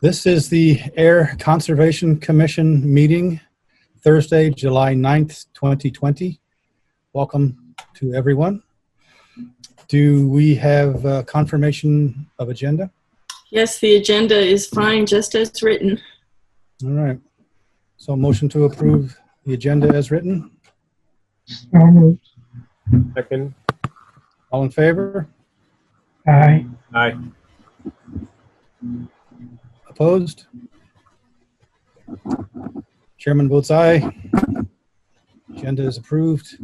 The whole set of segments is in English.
This is the Air Conservation Commission meeting, Thursday, July 9th, 2020. Welcome to everyone. Do we have confirmation of agenda? Yes, the agenda is fine, just as written. All right. So motion to approve the agenda as written. Second. All in favor? Aye. Aye. Opposed? Chairman votes aye. Agenda is approved.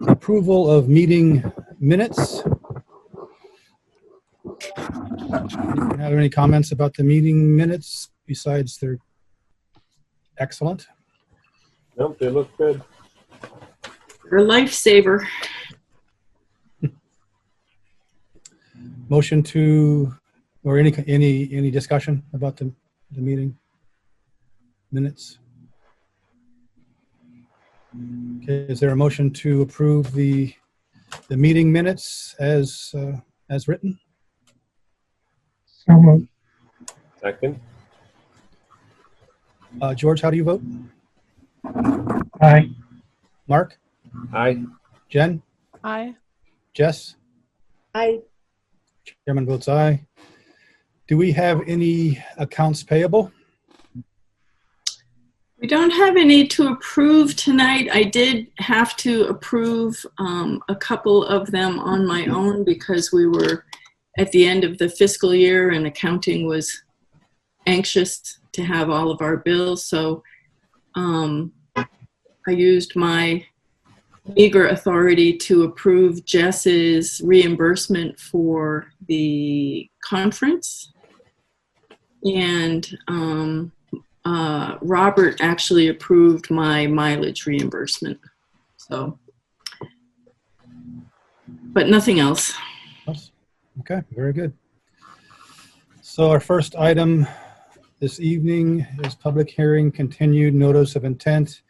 Approval of meeting minutes. Anyone have any comments about the meeting minutes besides they're excellent? Nope, they look good. Or lifesaver. Motion to, or any discussion about the meeting minutes? Okay, is there a motion to approve the meeting minutes as written? So moved. Second. George, how do you vote? Aye. Mark? Aye. Jen? Aye. Jess? Aye. Chairman votes aye. Do we have any accounts payable? We don't have any to approve tonight. I did have to approve a couple of them on my own because we were at the end of the fiscal year and accounting was anxious to have all of our bills. So I used my meager authority to approve Jess's reimbursement for the conference. And Robert actually approved my mileage reimbursement. So, but nothing else. Okay, very good. So our first item this evening is public hearing, continued notice of intent,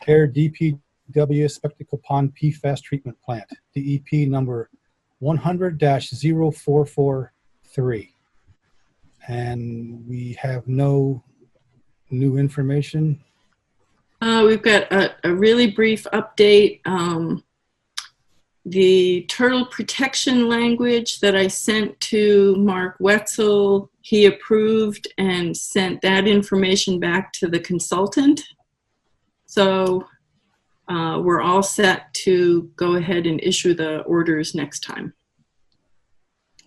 Ayer DPW Spectacle Pond PFAS treatment plant, DEP number 100-0443. And we have no new information. We've got a really brief update. The turtle protection language that I sent to Mark Wetzel, he approved and sent that information back to the consultant. So we're all set to go ahead and issue the orders next time.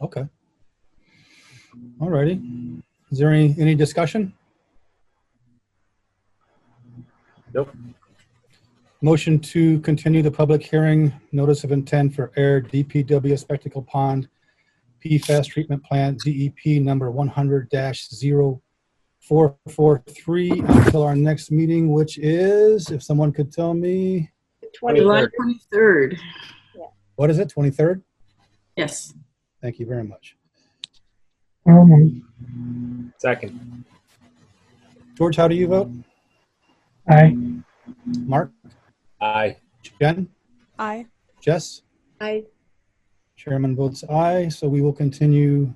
Okay. All righty. Is there any discussion? Nope. Motion to continue the public hearing, notice of intent for Ayer DPW Spectacle Pond PFAS treatment plant, DEP number 100-0443 until our next meeting, which is, if someone could tell me, July 23rd. what is it, 23rd? Yes. Thank you very much. So moved. Second. George, how do you vote? Aye. Mark? Aye. Jen? Aye. Jess? Aye. Chairman votes aye, so we will continue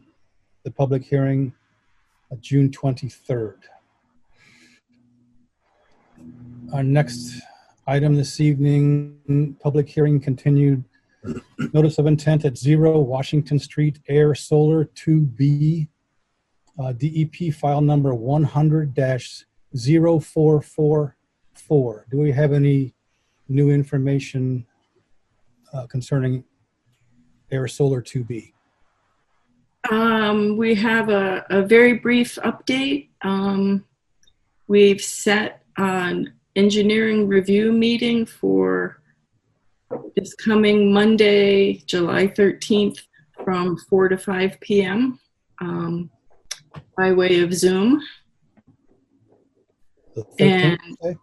the public hearing June 23rd. Our next item this evening, public hearing continued, notice of intent at 0 Washington Street, Ayer Solar 2B, DEP file number 100-0444. Do we have any new information concerning Ayer Solar 2B? We have a very brief update. We've set an engineering review meeting for this coming Monday, July 13th from 4 to 5 p.m. By way of Zoom. The 13th? Okay.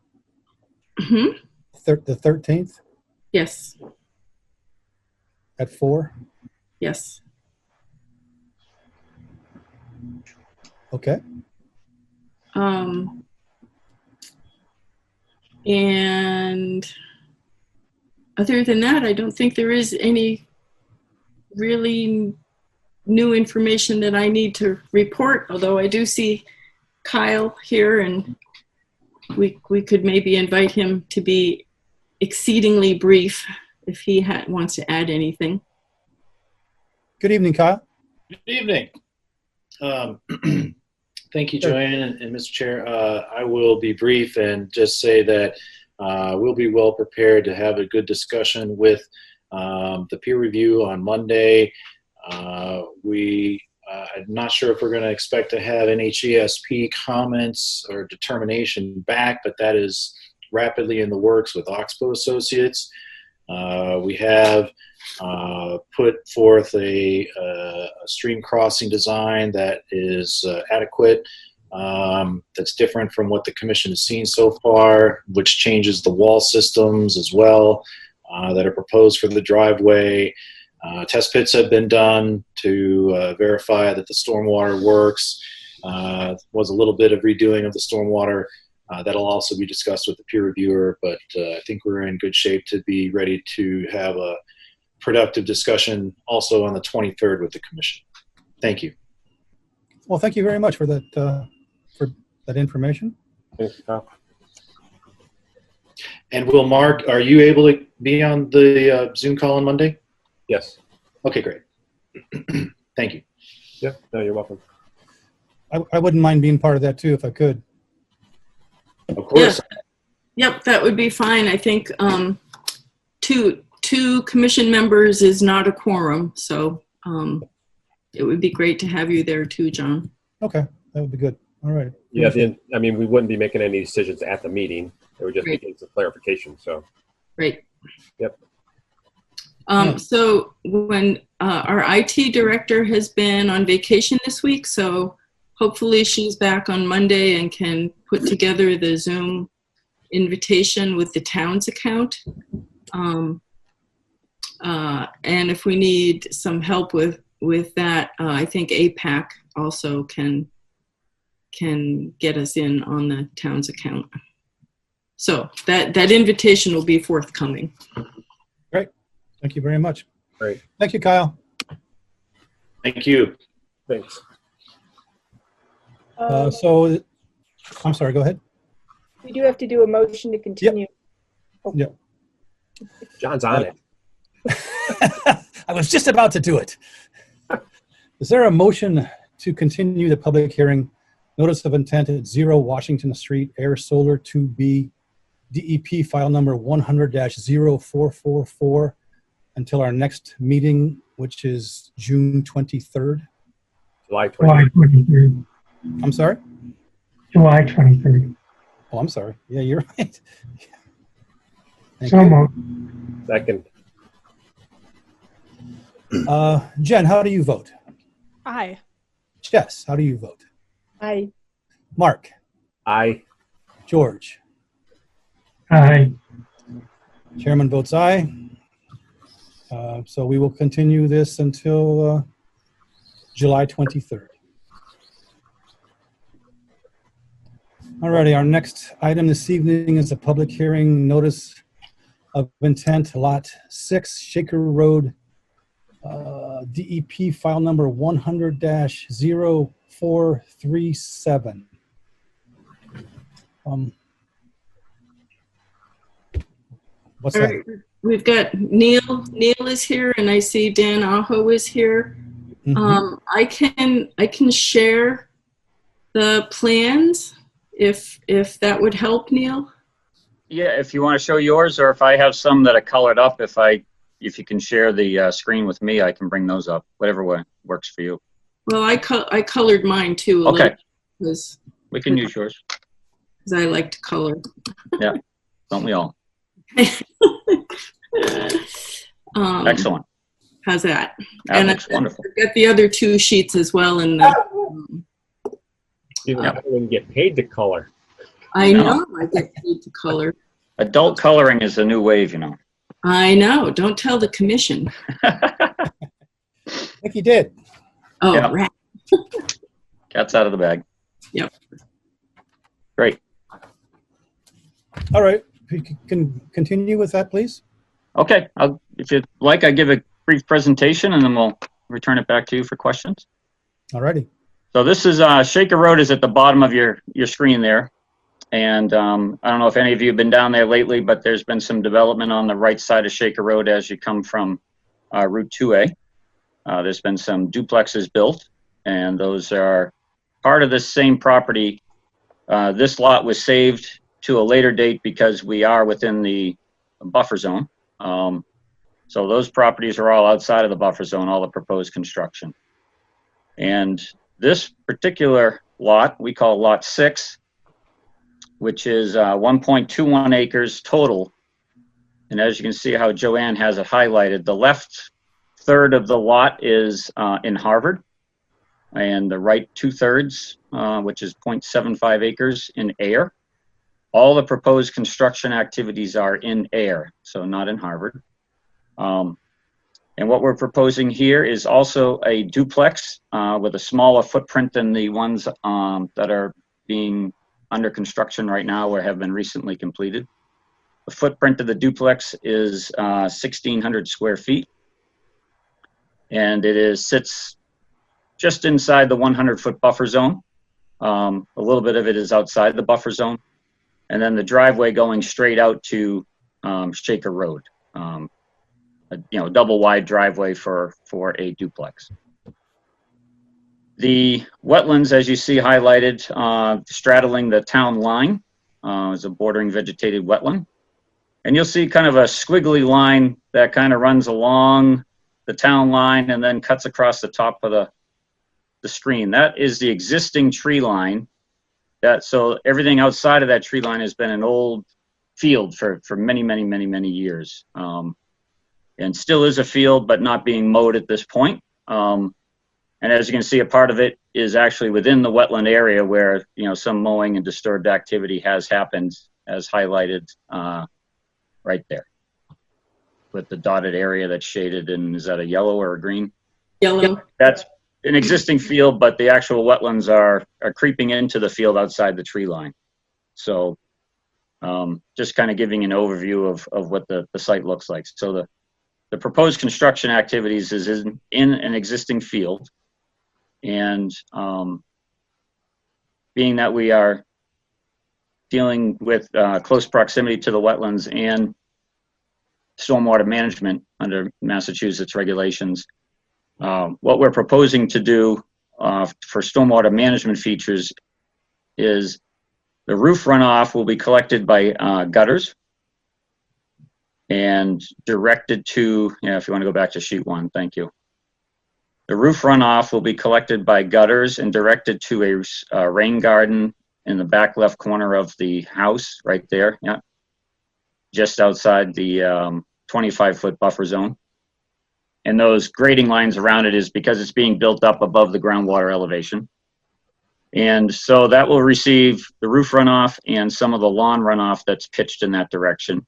The 13th Yes, at 4? yes. Okay. And other than that, I don't think there is any really new information that I need to report, although I do see Kyle here, and we could maybe invite him to be exceedingly brief if he wants to add anything. Good evening, Kyle. Good evening. Thank you, Joanne and Mr. Chair. I will be brief and just say that we'll be well prepared to have a good discussion with the peer review on Monday. I'm not sure if we're going to expect to have NHESP comments or determination back, but that is rapidly in the works with Oxbow Associates. We have put forth a stream crossing design that is adequate, that's different from what the commission has seen so far, which changes the wall systems as well that are proposed for the driveway. Test pits have been done to verify that the stormwater works. Was a little bit of redoing of the stormwater. That'll also be discussed with the peer reviewer, but I think we're in good shape to be ready to have a productive discussion also on the 23rd with the commission. Thank you. Well, thank you very much for that information. Thanks, Kyle. And will Mark, are you able to be on the Zoom call on Monday? Yes. Okay, great. Thank you. Yeah. No, you're welcome. I wouldn't mind being part of that too if I could. Of course. Yeah. Yep, that would be fine. I think two commission members is not a quorum, so it would be great to have you there too, John. Okay, that would be good. All right. Yeah. We wouldn't be making any decisions at the meeting. It would just be getting some clarification. So. Great. Yep. So when our IT director has been on vacation this week, so hopefully she's back on Monday and can put together the Zoom invitation with the town's account. And if we need some help with that, I think APAC also can get us in on the town's account. So that invitation will be forthcoming. Great. Thank you very much. Great. Thank you, Kyle. Thank you. Thanks. So, I'm sorry, go ahead. We do have to do a motion to continue. Yep. John's on it. I was just about to do it. Is there a motion to continue the public hearing, notice of intent at 0 Washington Street, Ayer Solar 2B, DEP file number 100-0444 until our next meeting, which is June 23rd? July July 20th. 23rd. I'm sorry? July 23rd. Oh, I'm sorry. Yeah, you're right. Thank So you. moved. Second. Jen, how do you vote? Aye. Jess, how do you vote? Aye. Mark? Aye. George? Aye. Chairman votes aye. So we will continue this until July 23rd. Alrighty, our next item this evening is a public hearing notice of intent, Lot 6, Shaker Road, DEP file number 100-0437. What's All that? right. We've got Neil. Neil is here, and I see Dan Aho is here. Mhm. I can share the plans if that would help, Neil. Yeah, if you want to show yours, or if I have some that are colored up, if you can share the screen with me, I can bring those up. Whatever way works for you. Well, I colored mine too. Okay. Because We can use yours. I like to color. Don't we all? Excellent. How's that? That And looks wonderful. I've got the other two sheets as well in the. Even Yep. I don't even get paid to color. I No. know I get paid to color. Adult coloring is the new wave, you know. I know. Don't tell the commission. I think you did. Oh, Yeah. right. Cat's out of the bag. Yep. Great. All right, we can continue with that, please. Okay. If you'd like, I'll give a brief presentation and then we'll return it back to you for questions. All righty. So this is Shaker Road is at the bottom of your screen there. And I don't know if any of you have been down there lately, but there's been some development on the right side of Shaker Road as you come from Route 2A. There's been some duplexes built, and those are part of the same property. This lot was saved to a later date because we are within the buffer zone. So those properties are all outside of the buffer zone, all the proposed construction. And this particular lot, we call Lot 6, which is 1.21 acres total. And as you can see how Joanne has it highlighted, the left third of the lot is in Harvard, and the right 2/3, which is 0.75 acres, in Ayer. All the proposed construction activities are in Ayer, so not in Harvard. And what we're proposing here is also a duplex with a smaller footprint than the ones that are being under construction right now or have been recently completed. The footprint of the duplex is 1,600 square feet, and it sits just inside the 100-foot buffer zone. A little bit of it is outside the buffer zone, and then the driveway going straight out to Shaker Road. A double wide driveway for a duplex. The wetlands, as you see highlighted, straddling the town line, is a bordering vegetated wetland. And you'll see kind of a squiggly line that kind of runs along the town line and then cuts across the top of the screen. That is the existing tree line. So everything outside of that tree line has been an old field for many, many, many, many years. And still is a field, but not being mowed at this point. And as you can see, a part of it is actually within the wetland area where, some mowing and disturbed activity has happened, as highlighted right there with the dotted area that's shaded. And is that a yellow or a green? Yellow. That's an existing field, but the actual wetlands are creeping into the field outside the tree line. So just kind of giving an overview of what the site looks like. So the proposed construction activities is in an existing field. And being that we are dealing with close proximity to the wetlands and stormwater management under Massachusetts regulations, what we're proposing to do for stormwater management features is the roof runoff will be collected by gutters and directed to, if you want to go back to sheet 1, thank you. The roof runoff will be collected by gutters and directed to a rain garden in the back left corner of the house, right there, just outside the 25-foot buffer zone. And those grading lines around it is because it's being built up above the groundwater elevation. And so that will receive the roof runoff and some of the lawn runoff that's pitched in that direction.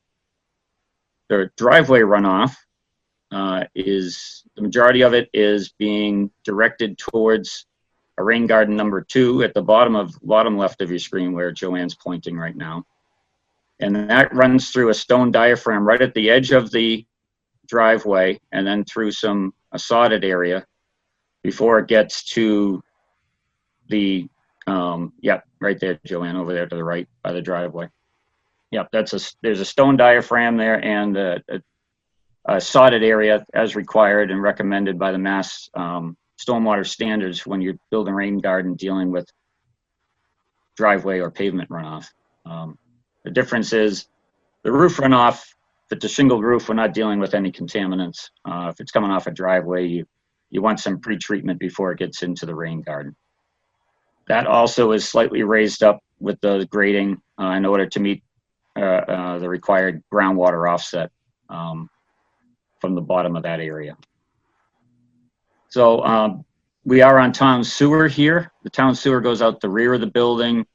The driveway runoff the majority of it is being directed towards a rain garden number 2 at the bottom left of your screen where Joanne's pointing right now. And that runs through a stone diaphragm right at the edge of the driveway and then through a sodded area before it gets to the, right there, Joanne, over there to the right by the driveway. Yep, there's a stone diaphragm there and a sodded area as required and recommended by the Mass stormwater standards when you're building a rain garden dealing with driveway or pavement runoff. The difference is the roof runoff, if it's a shingled roof, we're not dealing with any contaminants. If it's coming off a driveway, you want some pre-treatment before it gets into the rain garden. That also is slightly raised up with the grading in order to meet the required groundwater offset from the bottom of that area. So we are on town sewer here. The town sewer goes out the rear of the building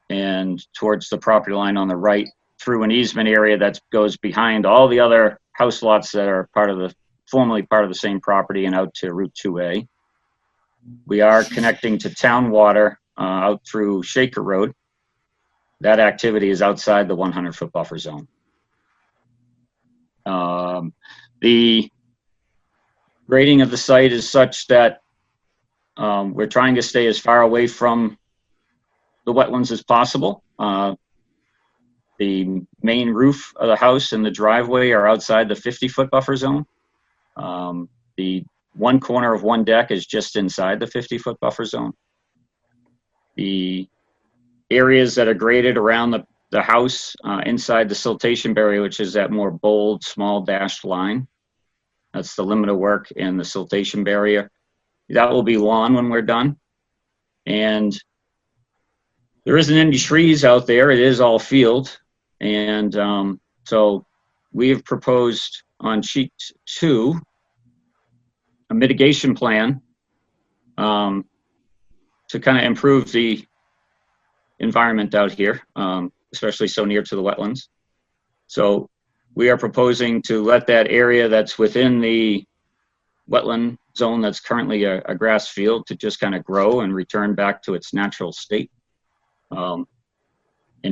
and towards the property line on the right through an easement area that goes behind all the other house lots that are formerly part of the same property and out to Route 2A. We are connecting to town water out through Shaker Road. That activity is outside the 100-foot buffer zone. The grading of the site is such that we're trying to stay as far away from the wetlands as possible. The main roof of the house and the driveway are outside the 50-foot buffer zone. The one corner of one deck is just inside the 50-foot buffer zone. The areas that are graded around the house inside the siltation barrier, which is that more bold, small dashed line, that's the limit of work in the siltation barrier. That will be lawn when we're done. And there isn't any trees out there. It is all field. And so we have proposed on sheet 2 a mitigation plan to kind of improve the environment out here, especially so near to the wetlands. So we are proposing to let that area that's within the wetland zone that's currently a grass field to just kind of grow and return back to its natural state. And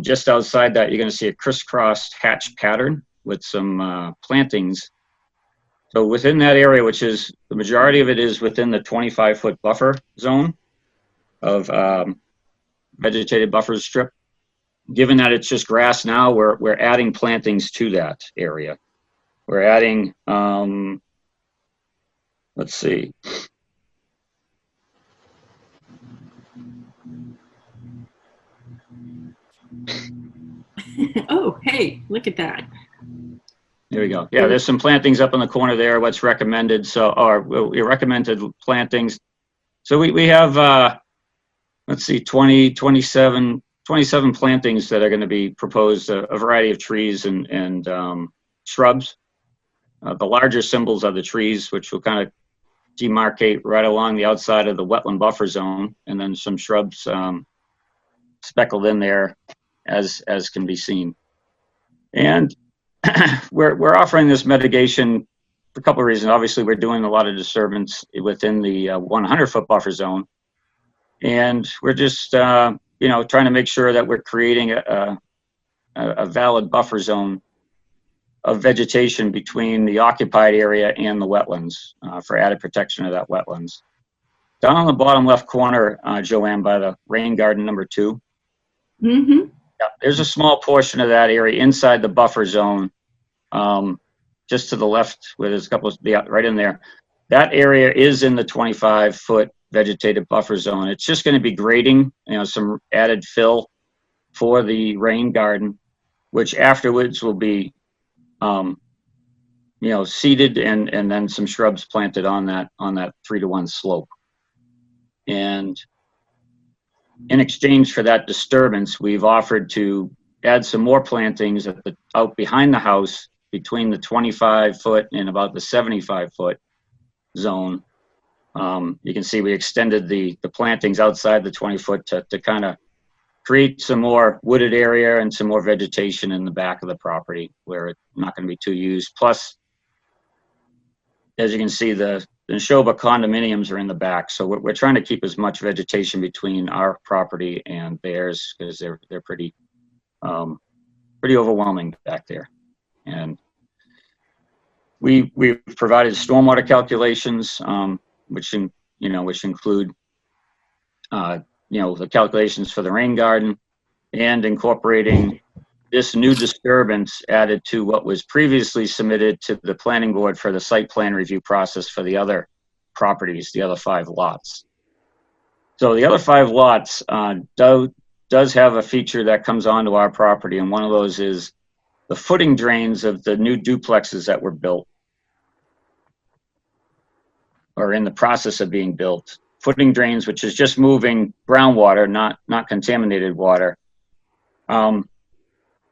just outside that, you're going to see a crisscrossed hatch pattern with some plantings. So within that area, which is the majority of it is within the 25-foot buffer zone of vegetated buffer strip. Given that it's just grass now, we're adding plantings to that area. We're adding, let's see. Oh, hey, look at that. There we go. Yeah, there's some plantings up in the corner there, what's recommended. So, or we recommended plantings. So we have, let's see, 27 plantings that are going to be proposed, a variety of trees and shrubs. The larger symbols are the trees, which will kind of demarcate right along the outside of the wetland buffer zone, and then some shrubs speckled in there as can be seen. And we're offering this mitigation for a couple of reasons. Obviously, we're doing a lot of disturbance within the 100-foot buffer zone. And we're just, trying to make sure that we're creating a valid buffer zone of vegetation between the occupied area and the wetlands for added protection of that wetlands. Down on the bottom left corner, Joanne, by the rain garden number 2, yeah, there's a small portion of that area inside the buffer zone, just to the left where there's a couple of, yeah, right in there. That area is in the 25-foot vegetative buffer zone. It's just going to be grading, some added fill for the rain garden, which afterwards will be, seeded and then some shrubs planted on that 3-to-1 slope. And in exchange for that disturbance, we've offered to add some more plantings out behind the house between the 25-foot and about the 75-foot zone. You can see we extended the plantings outside the 20-foot to kind of create some more wooded area and some more vegetation in the back of the property where it's not going to be too used. Plus, as you can see, the Neshoba condominiums are in the back, so we're trying to keep as much vegetation between our property and theirs because they're pretty overwhelming back there. And we've provided stormwater calculations, which include the calculations for the rain garden and incorporating this new disturbance added to what was previously submitted to the planning board for the site plan review process for the other properties, the other 5 lots. So the other 5 lots does have a feature that comes onto our property, and one of those is the footing drains of the new duplexes that were built or in the process of being built. Footing drains, which is just moving groundwater, not contaminated water.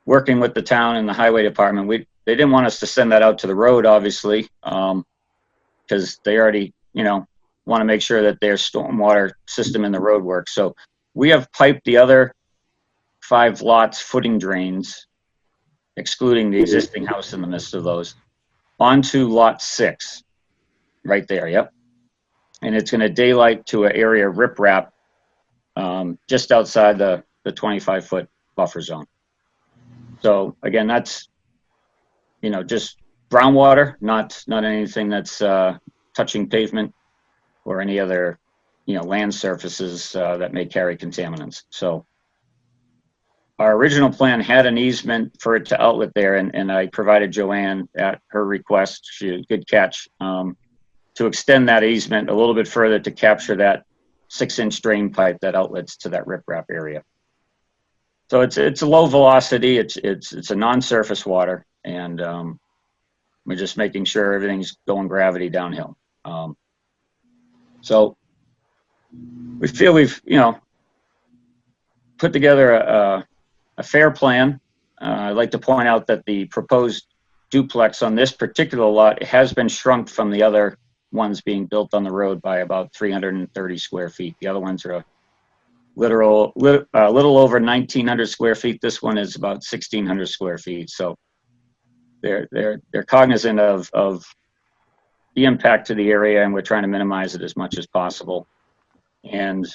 Working with the town and the highway department, they didn't want us to send that out to the road, obviously, because they already, want to make sure that their stormwater system in the road works. So we have piped the other 5 lots footing drains, excluding the existing house in the midst of those, onto lot 6, right there. Yep. And it's going to daylight to an area of riprap just outside the 25-foot buffer zone. So again, that's, just groundwater, not anything that's touching pavement or any other, land surfaces that may carry contaminants. So our original plan had an easement for it to outlet there, and I provided Joanne at her request, good catch, to extend that easement a little bit further to capture that 6-inch drain pipe that outlets to that riprap area. So it's a low velocity, it's a non-surface water, and we're just making sure everything's going gravity downhill. So we feel we've, put together a fair plan. I'd like to point out that the proposed duplex on this particular lot has been shrunk from the other ones being built on the road by about 330 square feet. The other ones are a little over 1,900 square feet. This one is about 1,600 square feet. So they're cognizant of the impact to the area, and we're trying to minimize it as much as possible. And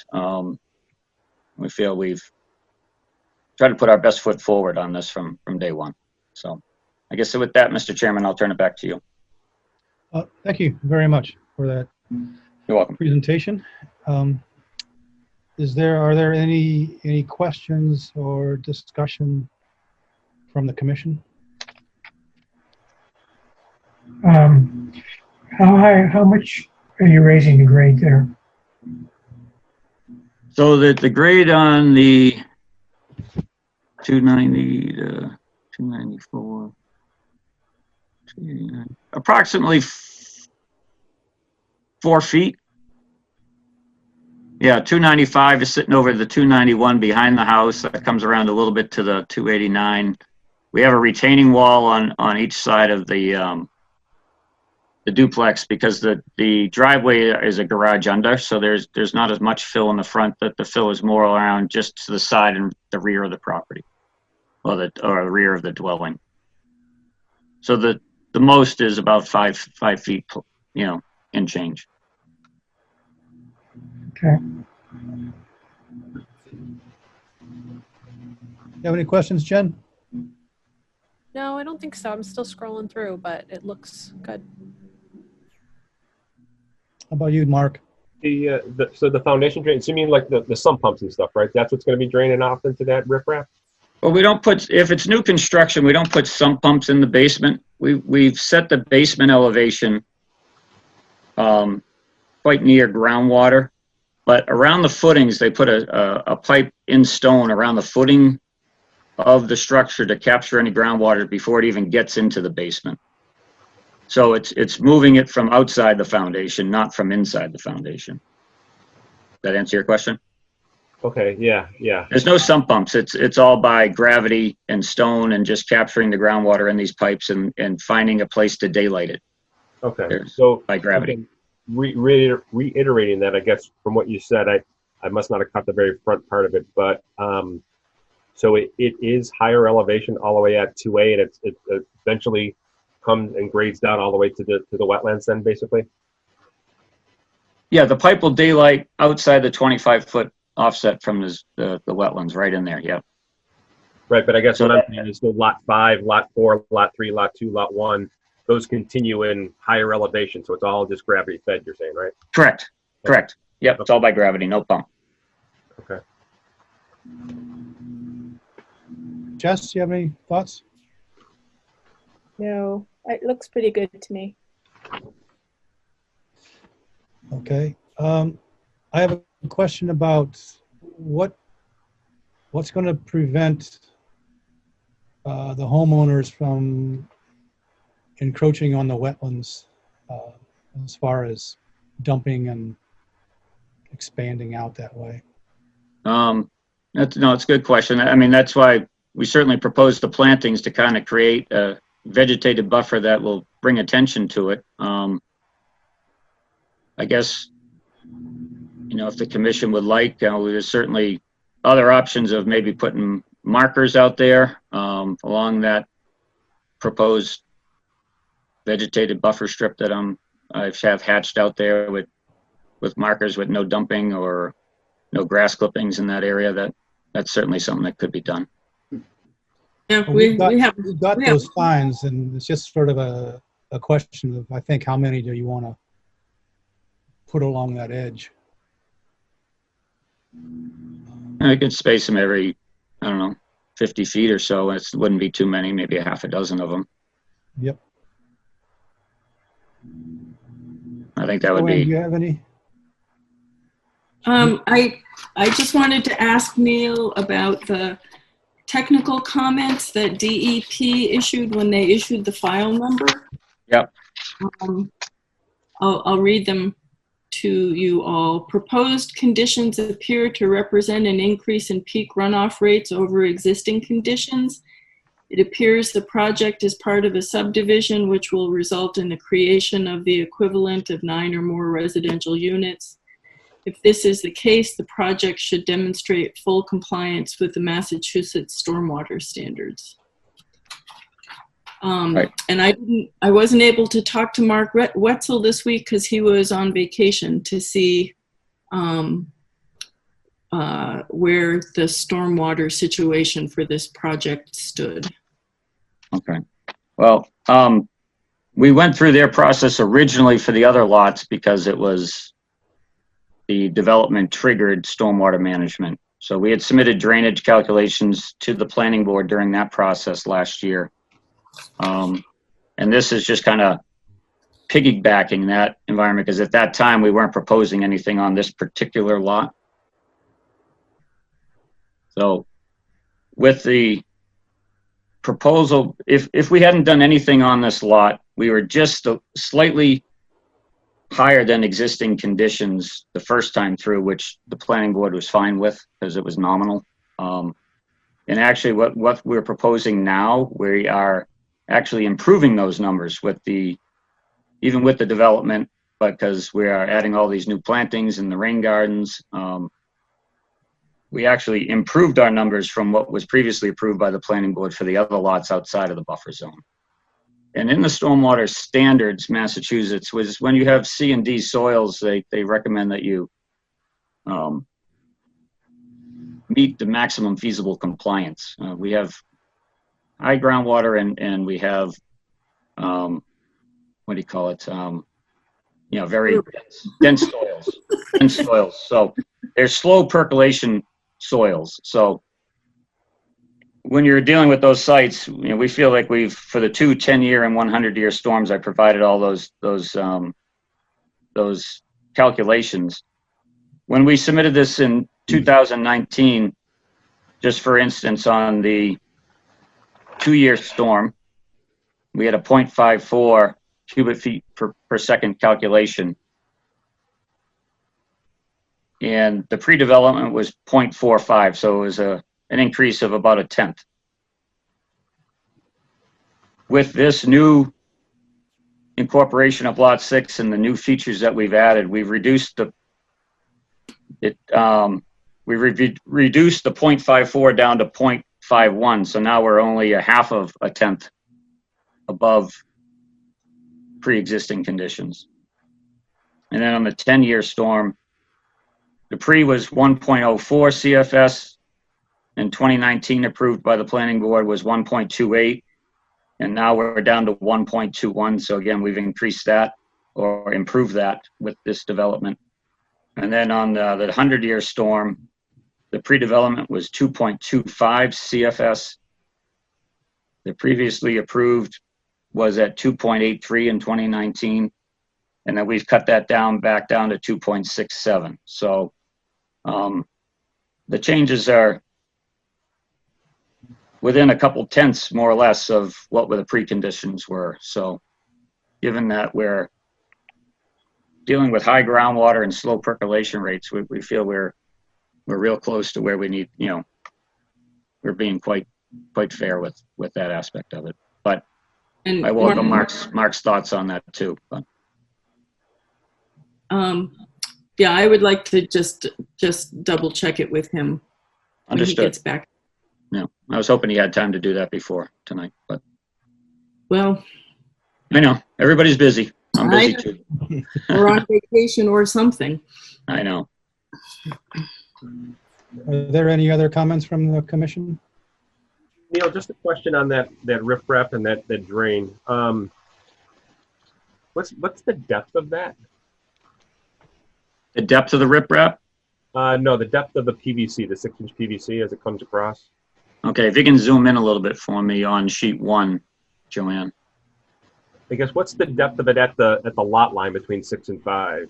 we feel we've tried to put our best foot forward on this from day one. So I guess with that, Mr. Chairman, I'll turn it back to you. Thank you very much for that You're welcome. presentation. Are there any questions or discussion from the commission? How much are you raising the grade there? So the grade on the 290 to 294, 289, approximately 4 feet. Yeah, 295 is sitting over the 291 behind the house. That comes around a little bit to the 289. We have a retaining wall on each side of the duplex because the driveway is a garage under, so there's not as much fill in the front. That the fill is more around just to the side and the rear of the property, or the rear of the dwelling. So the most is about 5 feet, in change. Okay. You have any questions, Jen? No, I don't think so. I'm still scrolling through, but it looks good. How about you, Mark? So the foundation drains, you mean like the sump pumps and stuff, right? That's what's going to be draining off into that riprap? Well, we don't put, if it's new construction, we don't put sump pumps in the basement. We've set the basement elevation quite near groundwater, but around the footings, they put a pipe in stone around the footing of the structure to capture any groundwater before it even gets into the basement. So it's moving it from outside the foundation, not from inside the foundation. That answer your question? Okay, yeah. There's no sump pumps. It's all by gravity and stone and just capturing the groundwater in these pipes and finding a place to daylight it. Okay, There's, so by gravity. Reiterating that, I guess from what you said, I must not have caught the very front part of it, but so it is higher elevation all the way at 2A, and it eventually comes and grades down all the way to the wetlands then, basically? Yeah, the pipe will daylight outside the 25-foot offset from the wetlands right in there, yeah. Right, but I guess what I'm saying is the lot 5, lot 4, lot 3, lot 2, lot 1, those continue in higher elevation, so it's all just gravity fed, you're saying, right? Correct. Yep, it's all by gravity, no pump. Okay. Jess, do you have any thoughts? No, it looks pretty good to me. Okay. I have a question about what's going to prevent the homeowners from encroaching on the wetlands as far as dumping and expanding out that way. It's a good question. I mean, that's why we certainly propose the plantings to kind of create a vegetated buffer that will bring attention to it. I guess, if the commission would like, there's certainly other options of maybe putting markers out there along that proposed vegetated buffer strip that I have hatched out there with markers with no dumping or no grass clippings in that area. That's certainly something that could be done. Yeah, Well, we have those signs, and it's just sort of a question of, I think, how many do you want to put along that edge. I could space them every, I don't know, 50 feet or so. It wouldn't be too many, maybe a half a dozen of them. Yep. I think that would Joanne, do be. you have any? I just wanted to ask Neil about the technical comments that DEP issued when they issued the file number. Yep. I'll read them to you all. Proposed conditions appear to represent an increase in peak runoff rates over existing conditions. It appears the project is part of a subdivision which will result in the creation of the equivalent of 9 or more residential units. If this is the case, the project should demonstrate full compliance with the Massachusetts stormwater standards. Right. And I wasn't able to talk to Mark Wetzel this week because he was on vacation to see where the stormwater situation for this project stood. Okay. Well, we went through their process originally for the other lots because it was the development triggered stormwater management. So we had submitted drainage calculations to the planning board during that process last year. And this is just kind of piggybacking that environment because at that time we weren't proposing anything on this particular lot. So with the proposal, if we hadn't done anything on this lot, we were just slightly higher than existing conditions the first time through, which the planning board was fine with because it was nominal. And actually what we're proposing now, we are actually improving those numbers with even with the development, because we are adding all these new plantings in the rain gardens. We actually improved our numbers from what was previously approved by the planning board for the other lots outside of the buffer zone. And in the stormwater standards, Massachusetts, was when you have C and D soils, they recommend that you meet the maximum feasible compliance. We have high groundwater and we have, what do you call it? Very dense soils. Dense soils. So there's slow percolation soils. So when you're dealing with those sites, we feel like for the 2 10-year and 100-year storms, I provided all those calculations. When we submitted this in 2019, just for instance, on the 2-year storm, we had a 0.54 cubic feet per second calculation. And the pre-development was 0.45, so it was an increase of about 1/10. With this new incorporation of Lot 6 and the new features that we've added, we've reduced reduced the 0.54 down to 0.51. So now we're only a half of 1/10 above pre-existing conditions. And then on the 10-year storm, the pre was 1.04 CFS. In 2019, approved by the planning board, was 1.28. And now we're down to 1.21. So again, we've increased that or improved that with this development. And then on the 100-year storm, the pre-development was 2.25 CFS. The previously approved was at 2.83 in 2019. And then we've cut that back down to 2.67. So the changes are within a couple tenths, more or less, of what the preconditions were. So given that we're dealing with high groundwater and slow percolation rates, we feel we're real close to where we need, we're being quite fair with that aspect of it. But And I welcome Mark's thoughts on that too. But yeah, I would like to just double check it with him when understood. he gets back. Yeah, I was hoping he had time to do that before tonight, but Well, I know everybody's busy. I'm busy too. or on vacation or something. I know. Are there any other comments from the commission? Neil, just a question on that riprap and that drain. What's the depth of that? The depth of the riprap? No, the depth of the PVC, the 6-inch PVC as it comes across. Okay, if you can zoom in a little bit for me on sheet 1, Joanne. I guess what's the depth of it at the lot line between 6 and 5?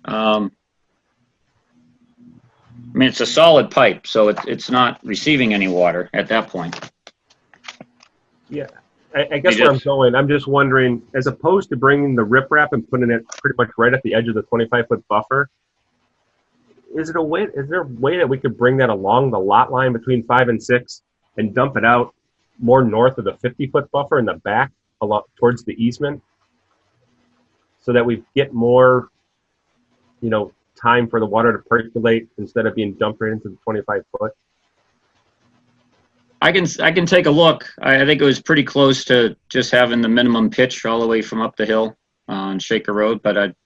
I mean, it's a solid pipe, so it's not receiving any water at that point. Yeah, I guess where I'm going, I'm just wondering, as opposed to bringing the riprap and putting it pretty much right at the edge of the 25-foot buffer, is there a way that we could bring that along the lot line between 5 and 6 and dump it out more north of the 50-foot buffer in the back, along towards the easement, so that we get more, time for the water to percolate instead of being dumped right into the 25-foot? I can take a look. I think it was pretty close to just having the minimum pitch all the way from up the hill on Shaker Road, but I'd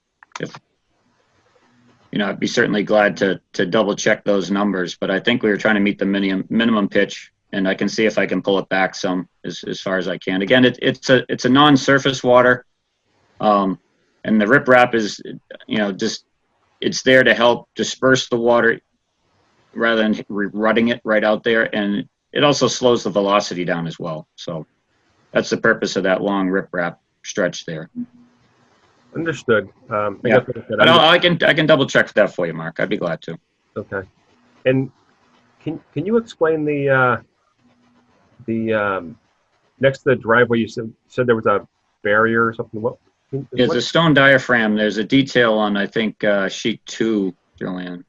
be certainly glad to double check those numbers. But I think we were trying to meet the minimum pitch, and I can see if I can pull it back some as far as I can. Again, it's a non-surface water, and the riprap is just it's there to help disperse the water rather than rutting it right out there, and it also slows the velocity down as well. So that's the purpose of that long riprap stretch there. Understood. Yeah. But I can double check that for you, Mark. I'd be glad to. Okay. And can you explain the next to the driveway? You said there was a barrier or something. There's a stone diaphragm. There's a detail on, I think, sheet 2, Joanne.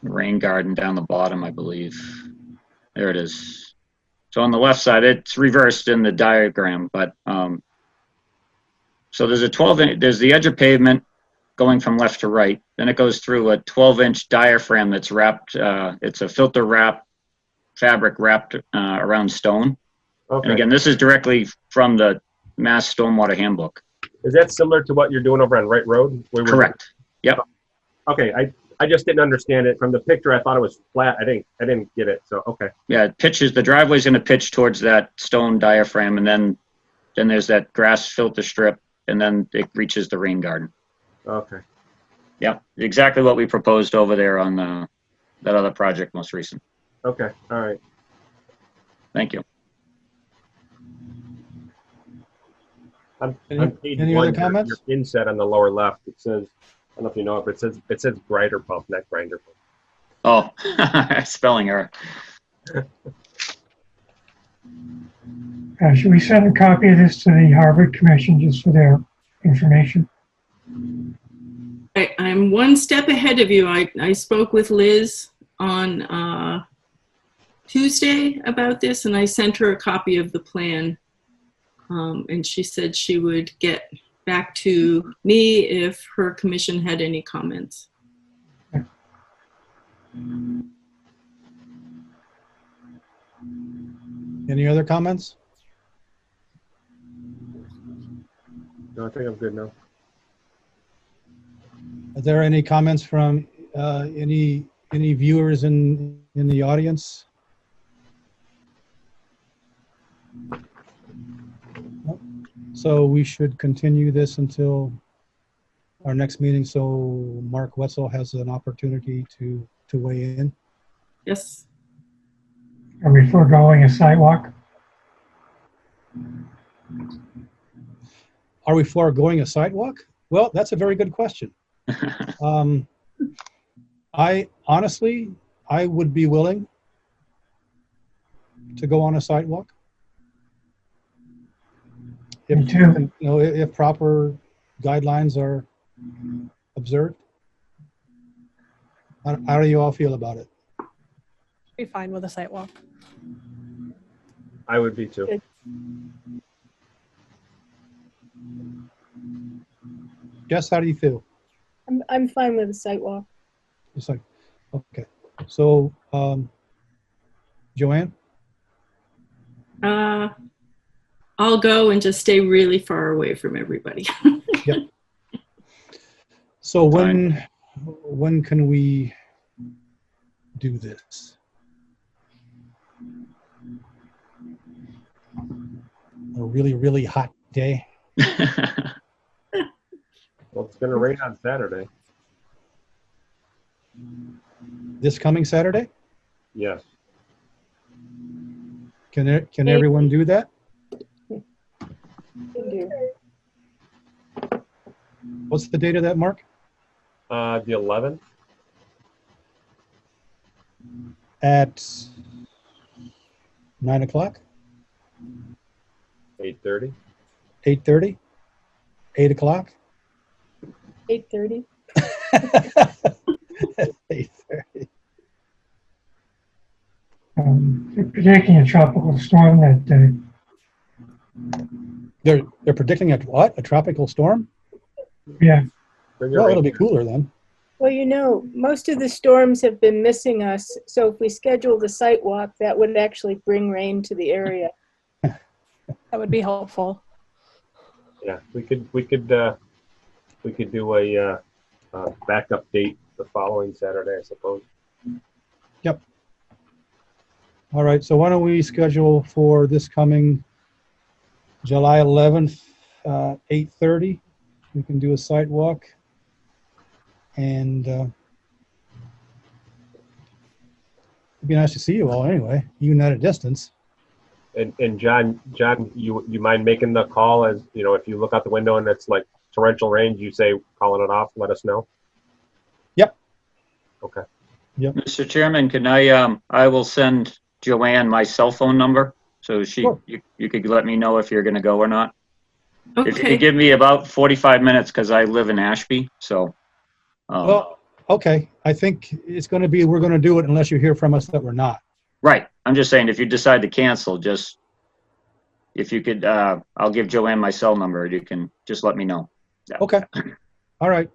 Rain garden down the bottom, I believe. There it is. So on the left side, it's reversed in the diagram, but so there's there's the edge of pavement going from left to right. Then it goes through a 12-inch diaphragm that's wrapped. It's a filter wrap, fabric wrapped around stone. Okay. And again, this is directly from the Mass Stormwater Handbook. Is that similar to what you're doing over on Wright Road? Correct. Yep. Okay. I just didn't understand it from the picture. I thought it was flat. I didn't get it. So okay. Yeah, it pitches. The driveway's going to pitch towards that stone diaphragm, and then there's that grass filter strip, and then it reaches the rain garden. Okay. Yeah, exactly what we proposed over there on that other project most recent. Okay. All right. Thank you. Any other comments? Your inset on the lower left. It says, I don't know if you know it, but it says grinder pump, not grinder pump. Oh, spelling error. Should we send a copy of this to the Harvard Commission just for their information? I'm one step ahead of you. I spoke with Liz on Tuesday about this, and I sent her a copy of the plan. And she said she would get back to me if her commission had any comments. Any other comments? No, I think I'm good now. Are there any comments from any viewers in the audience? No? So we should continue this until our next meeting, so Mark Wetzel has an opportunity to weigh in. Yes. Are we foregoing a sidewalk? Are we foregoing a sidewalk? Well, that's a very good question. I honestly would be willing to go on a sidewalk. Me too. If proper guidelines are observed. How do you all feel about it? Be fine with a site walk. I would be too. Good. Jess, how do you feel? I'm fine with the site walk. It's like, okay. So, Joanne? I'll go and just stay really far away from everybody. Yep. So when can we do this? a really, really hot day. Well, it's going to rain on Saturday. This coming Saturday? Yes. Can Maybe. everyone do that? Can do. What's the date of that, Mark? The 11th. At 9 o'clock, 8:30. 8:30, 8 o'clock. 8:30. 8:30. They're predicting a tropical storm that day. They're predicting a what? A tropical storm? Yeah, Bring your Well, it'll rain. be cooler then. Well, you know, most of the storms have been missing us, so if we schedule the site walk, that would actually bring rain to the area. That would be helpful. Yeah, we could do a backup date the following Saturday, I suppose. All right, so why don't we schedule for this coming July 11th, 8:30. We can do a site walk. And it'd be nice to see you all anyway, even at a distance. And John, you mind making the call? As you know, if you look out the window and it's like torrential rain, you say calling it off. Let us know. Yep. Okay. Mr. Chairman, can I will send Joanne my cell phone number, so Sure. you could let me know if you're going to go or not. If you Okay. could give me about 45 minutes, because I live in Ashby, so. Well, okay. I think it's going to be, we're going to do it unless you hear from us that we're not. Right. I'm just saying, if you decide to cancel, just, if you could, I'll give Joanne my cell number. You can just let me know. Okay. All right.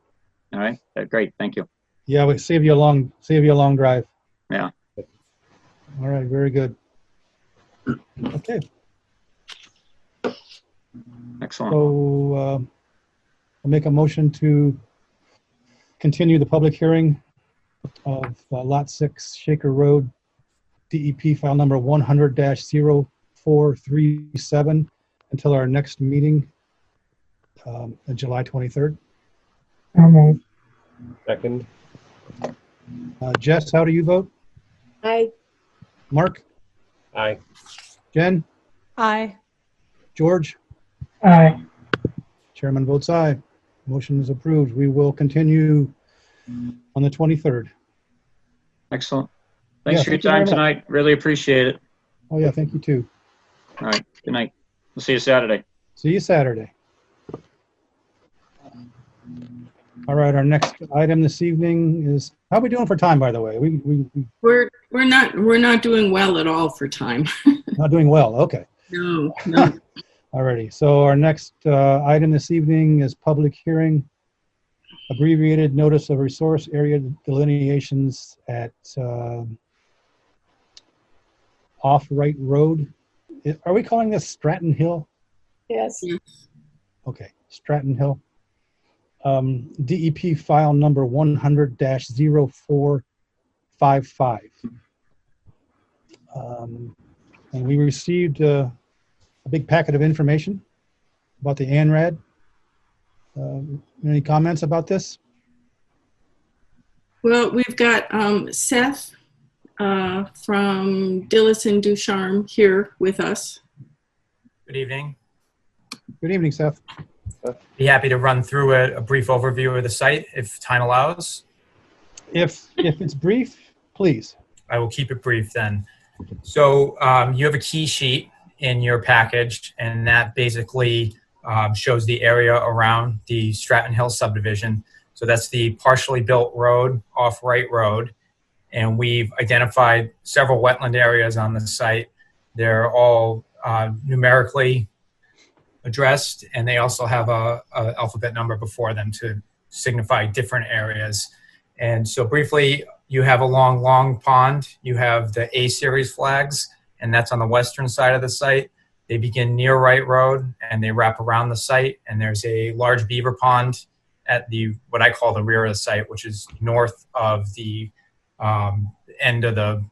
All right. Great. Thank you. Yeah, we save you a long drive. Yeah. All right. Very good. Okay. Excellent. So I'll make a motion to continue the public hearing of Lot 6 Shaker Road, DEP file number 100-0437 until our next meeting, on July 23rd. I'm Second. Jess, how do you vote? Mark? Aye. Jen? Aye. George? aye. Chairman votes aye. Motion is approved. We will continue on the 23rd. Excellent. Thanks Yeah, for your thank you very time much. tonight. Really appreciate it. Oh yeah, thank you too. All right. Good night. We'll see you Saturday. See you Saturday. All right, our next item this evening is, how are we doing for time, by the way? We're not doing well at all for time. Not doing well, okay. No. Alrighty, so our next item this evening is public hearing, abbreviated notice of resource area delineations at Off-Right Road. Are we calling this Stratton Hill? Yes. Okay, Stratton Hill. DEP file number 100-0455. And we received a big packet of information about the ANRAD. Any comments about this? Well, we've got Seth from Dillis and Ducharme here with us. Good evening. Good evening, Seth. Be happy to run through a brief overview of the site if time allows. If it's brief, please. I will keep it brief then. So you have a key sheet in your package, and that basically shows the area around the Stratton Hill subdivision. So that's the partially built road, Off-Right Road. And we've identified several wetland areas on the site. They're all numerically addressed, and they also have a alphabet number before them to signify different areas. And so briefly, you have along Long Pond, you have the A series flags, and that's on the western side of the site. They begin near Wright Road and they wrap around the site, and there's a large beaver pond at the what I call the rear of the site, which is north of the end of the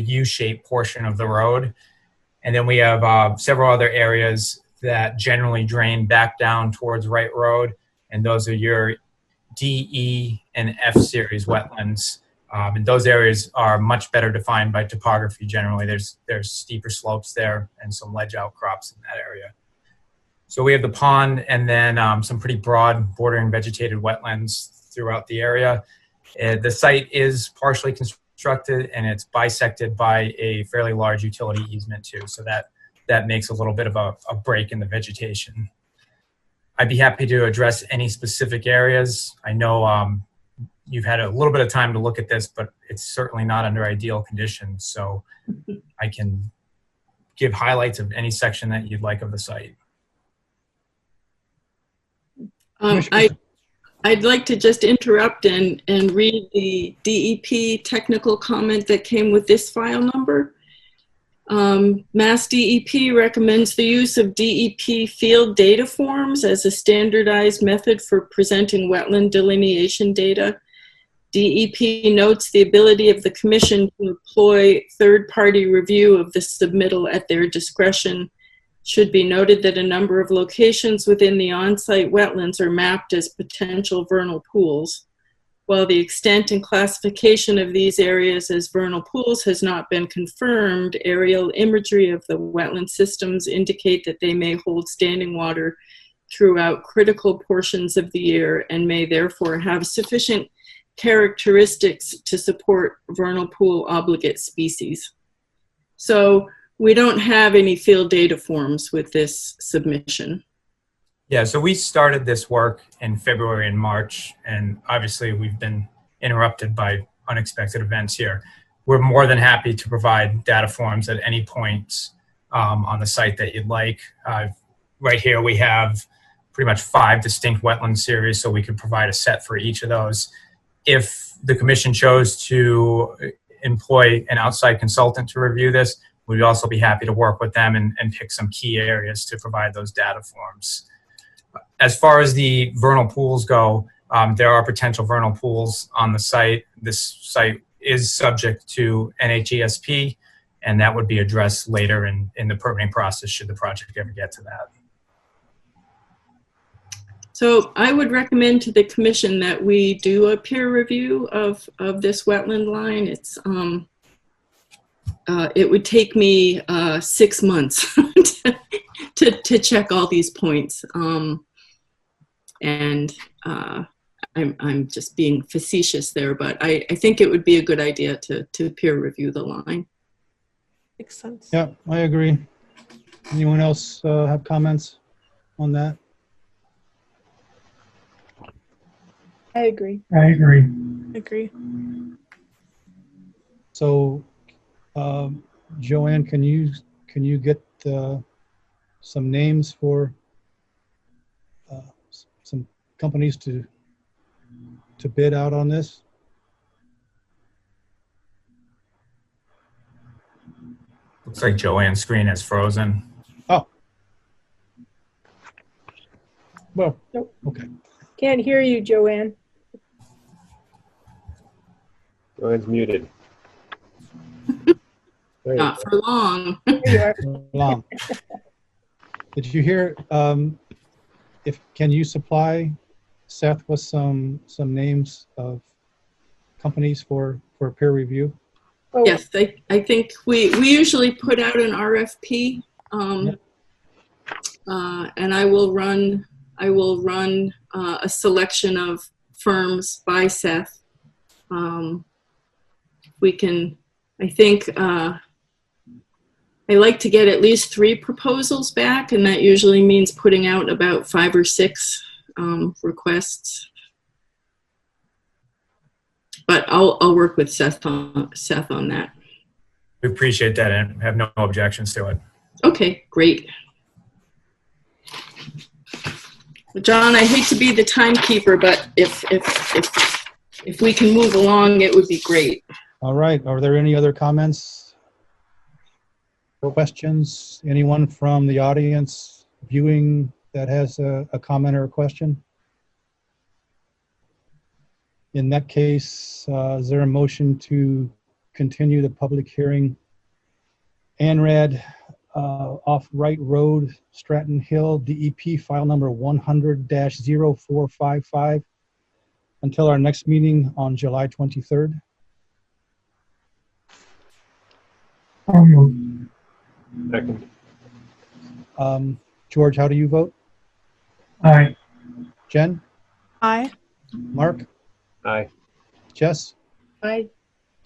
U-shaped portion of the road. And then we have several other areas that generally drain back down towards Wright Road. And those are your D, E, and F series wetlands. And those areas are much better defined by topography generally. There's steeper slopes there and some ledge outcrops in that area. So we have the pond and then some pretty broad bordering vegetated wetlands throughout the area. The site is partially constructed and it's bisected by a fairly large utility easement too. So that makes a little bit of a break in the vegetation. I'd be happy to address any specific areas. I know you've had a little bit of time to look at this, but it's certainly not under ideal conditions. So I can give highlights of any section that you'd like of the site. I'd like to just interrupt and read the DEP technical comment that came with this file number. Mass DEP recommends the use of DEP field data forms as a standardized method for presenting wetland delineation data. DEP notes the ability of the Commission to employ third-party review of the submittal at their discretion. Should be noted that a number of locations within the on-site wetlands are mapped as potential vernal pools. While the extent and classification of these areas as vernal pools has not been confirmed, aerial imagery of the wetland systems indicate that they may hold standing water throughout critical portions of the year and may therefore have sufficient characteristics to support vernal pool obligate species. So we don't have any field data forms with this submission. Yeah, so we started this work in February and March, and obviously we've been interrupted by unexpected events here. We're more than happy to provide data forms at any point on the site that you'd like. Right here we have pretty much 5 distinct wetland series, so we could provide a set for each of those. If the Commission chose to employ an outside consultant to review this, we'd also be happy to work with them and pick some key areas to provide those data forms. As far as the vernal pools go, there are potential vernal pools on the site. This site is subject to NHESP, and that would be addressed later in the permitting process should the project ever get to that. So I would recommend to the Commission that we do a peer review of this wetland line. It's it would take me 6 months to check all these points. I'm just being facetious there, but I think it would be a good idea to peer review the line. Makes sense. Yeah, I agree. Anyone else have comments on that? I agree. I agree. Agree. So, Joanne, can you get some names for some companies to bid out on this? Looks like Joanne's screen is frozen. Oh. Well, Nope. okay. Can't hear you, Joanne. Joanne's muted. There you Not go. for long. There you are. Long. Did you hear? Can you supply Seth with some names of companies for peer review? Oh, Yes, I think we usually put out an RFP, and I will run a selection of firms by Seth. We can, I think, I like to get at least 3 proposals back, and that usually means putting out about 5 or 6 requests. But I'll work with Seth on that. We appreciate that and have no objections to it. Okay, great. John, I hate to be the timekeeper, but if we can move along, it would be great. All right. Are there any other comments or questions? Anyone from the audience viewing that has a comment or a question? In that case, is there a motion to continue the public hearing ANRAD off Wright Road, Stratton Hill, DEP file number 100-0455 until our next meeting on July 23rd. So moved. Second. George, how do you vote? Aye. Jen? Aye. Mark? Aye. Jess? Aye.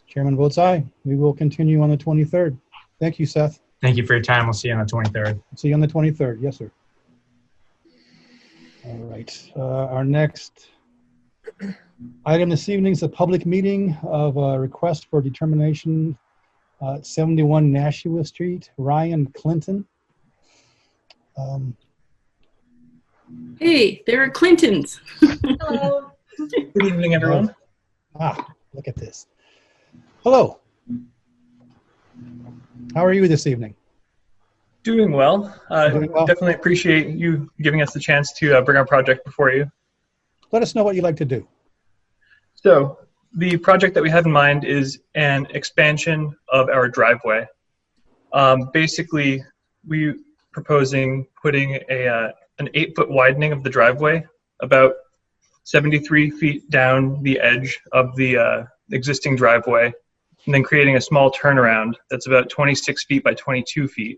Chairman votes aye. We will continue on the 23rd. Thank you, Seth. Thank you for your time. We'll see you on the 23rd. See you on the 23rd. Yes, sir. All right. Our next item this evening is a public meeting of a request for determination 71 Nashua Street, Ryan Clinton. Hey, there are Clintons. Hello. Good evening, everyone. Look at this. Hello. How are you this evening? Doing well. Doing well. Definitely appreciate you giving us the chance to bring our project before you. Let us know what you'd like to do. So the project that we have in mind is an expansion of our driveway. Basically, we proposing putting an 8-foot widening of the driveway, about 73 feet down the edge of the existing driveway, and then creating a small turnaround that's about 26 feet by 22 feet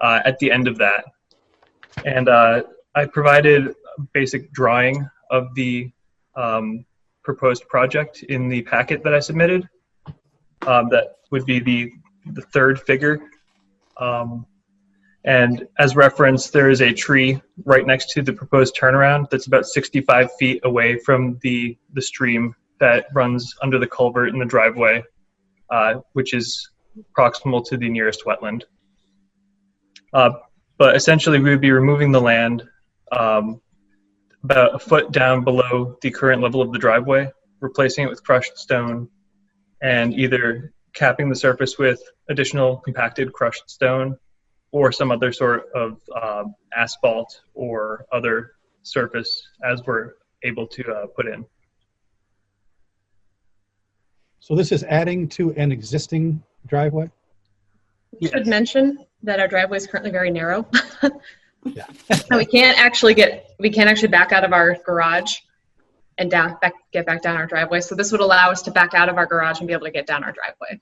at the end of that. And I provided a basic drawing of the proposed project in the packet that I submitted. That would be the third figure. And as referenced, there is a tree right next to the proposed turnaround that's about 65 feet away from the stream that runs under the culvert in the driveway, which is proximal to the nearest wetland. But essentially, we would be removing the land about a foot down below the current level of the driveway, replacing it with crushed stone, and either capping the surface with additional compacted crushed stone or some other sort of asphalt or other surface as we're able to put in. So this is adding to an existing driveway? We should mention that our driveway is currently very narrow. Yeah. So we can't actually back out of our garage and get back down our driveway. So this would allow us to back out of our garage and be able to get down our driveway.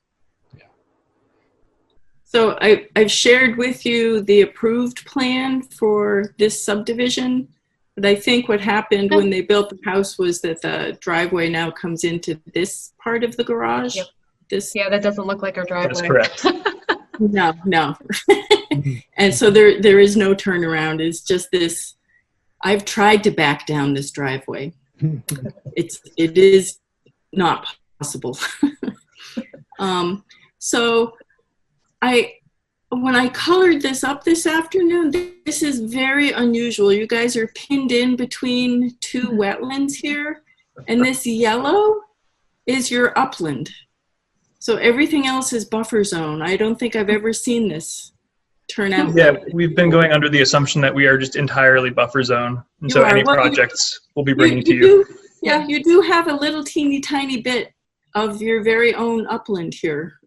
So I've shared with you the approved plan for this subdivision. But I think what happened when they built the house was that the driveway now comes into this part of the garage. Yep. Yeah, that doesn't look like our driveway. That's correct. No. And so there is no turnaround. It's just this. I've tried to back down this driveway. It is not possible. So when I colored this up this afternoon, this is very unusual. You guys are pinned in between two wetlands here, and this yellow is your upland. So everything else is buffer zone. I don't think I've ever seen this turn out. Yeah, we've been going under the assumption that we are just entirely buffer zone, and so any projects we'll be bringing to you. Yeah, you do have a little teeny tiny bit of your very own upland here.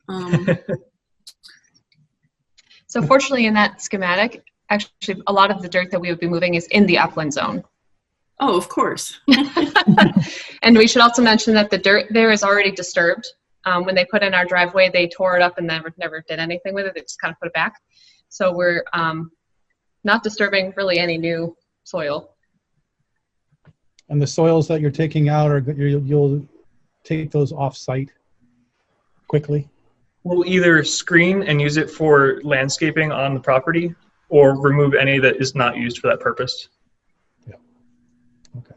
So fortunately in that schematic, actually a lot of the dirt that we would be moving is in the upland zone. Oh, of course. And we should also mention that the dirt there is already disturbed. When they put in our driveway, they tore it up and never did anything with it. They just kind of put it back. So we're not disturbing really any new soil. And the soils that you're taking out, you'll take those off-site quickly? We'll either screen and use it for landscaping on the property or remove any that is not used for that purpose. Yeah. Okay.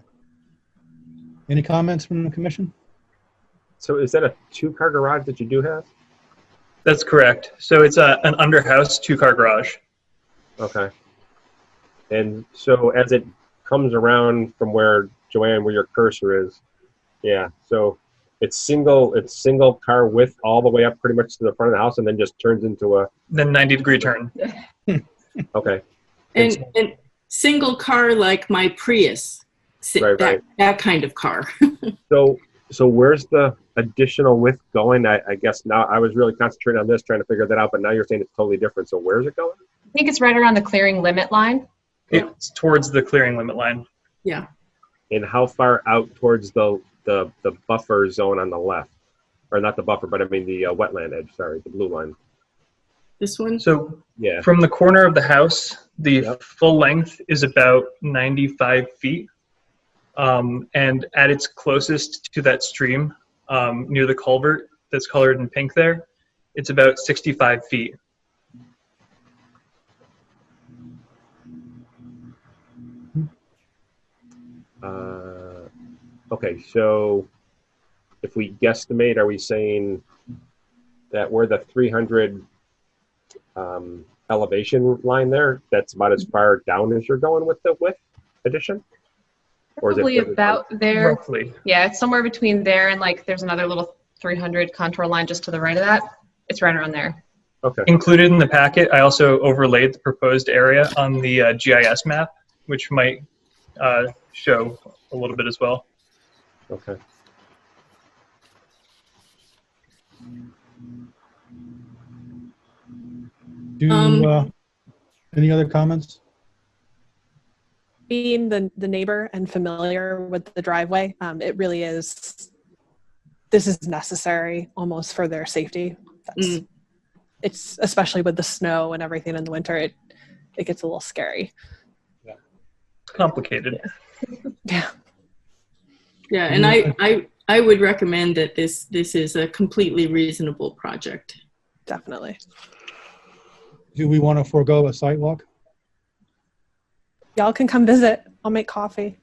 Any comments from the commission? So is that a 2-car garage that you do have? That's correct. So it's an under-house 2-car garage. Okay. And so as it comes around from where, Joanne, where your cursor is, yeah, so it's single car width all the way up pretty much to the front of the house and then just turns into a... Then 90-degree turn. Okay. And single car like my Prius. Right. That kind of car. So where's the additional width going? I guess now I was really concentrating on this, trying to figure that out, but now you're saying it's totally different. So where's it going? I think it's right around the clearing limit line. It's towards the clearing limit line. Yeah. And how far out towards the buffer zone on the left? Or not the buffer, but I mean the wetland edge, sorry, the blue line. This one? So Yeah. from the corner of the house, the Yep. full length is about 95 feet. And at its closest to that stream, near the culvert that's colored in pink there, it's about 65 feet. Okay, so if we guesstimate, are we saying that where the 300 elevation line there, that's about as far down as you're going with the width addition? Or is it Probably further about there. Roughly. Yeah, it's somewhere between there and like there's another little 300 contour line just to the right of that. It's right around there. Okay. Included in the packet, I also overlaid the proposed area on the GIS map, which might show a little bit as well. Okay. Any other comments? Being the neighbor and familiar with the driveway, it really is, this is necessary almost for their safety. It's especially with the snow and everything in the winter, it gets a little scary. It's complicated. Yeah. Yeah, and I would recommend that this is a completely reasonable project. Definitely. Do we want to forego a sidewalk? Y'all can come visit. I'll make coffee.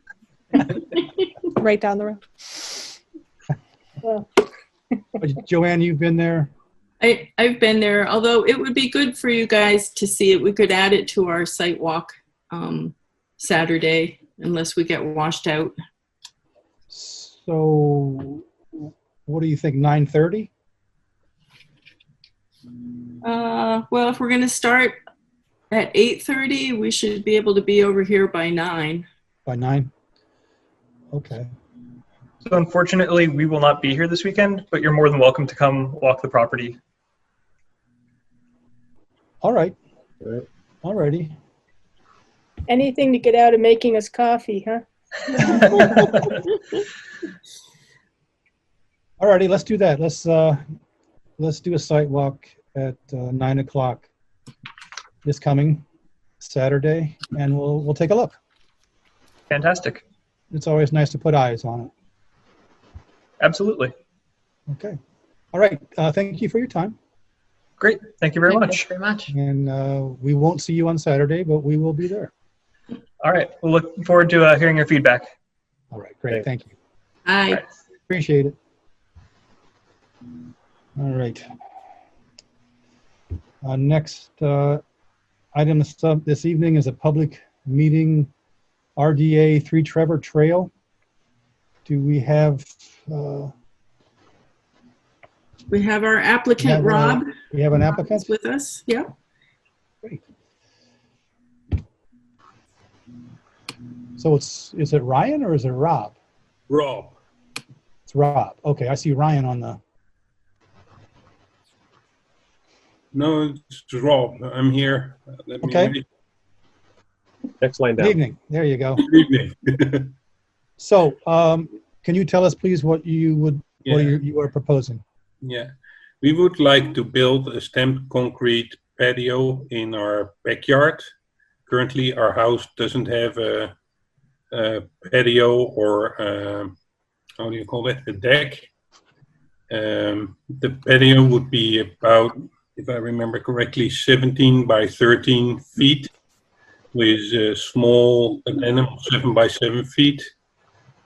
Right down the road. Well, Joanne, you've been there? I've been there, although it would be good for you guys to see it. We could add it to our site walk Saturday, unless we get washed out. So what do you think, 9:30? Well, if we're going to start at 8:30, we should be able to be over here by 9. By 9? Okay. So unfortunately, we will not be here this weekend, but you're more than welcome to come walk the property. All right. All right. All righty. anything to get out of making us coffee, huh? All righty, let's do that. Let's do a site walk at 9 o'clock this coming Saturday, and we'll take a look. Fantastic. It's always nice to put eyes on it. Absolutely. Okay. All right. Thank you for your time. Great. Thank you very Thank much. you very much. And we won't see you on Saturday, but we will be there. All right. We'll look forward to hearing your feedback. All right. Great. Thank you. Hi. Appreciate it. All right. Next item this evening is a public meeting, RDA 3 Trevor Trail. Do we have... We have our applicant, Rob. We have an applicant? Is with us. Yeah. Great. So is it Ryan or is it Rob? Rob. It's Rob. Okay, I see Ryan on the... No, it's Rob. I'm here. Let me Okay. Next line down. Good evening. There you go. Good evening. So, can you tell us, please, what you are proposing? Yeah, we would like to build a stamped concrete patio in our backyard. Currently, our house doesn't have a patio or how do you call it? A deck. The patio would be about, if I remember correctly, 17 by 13 feet with a small addendum of 7 by 7 feet.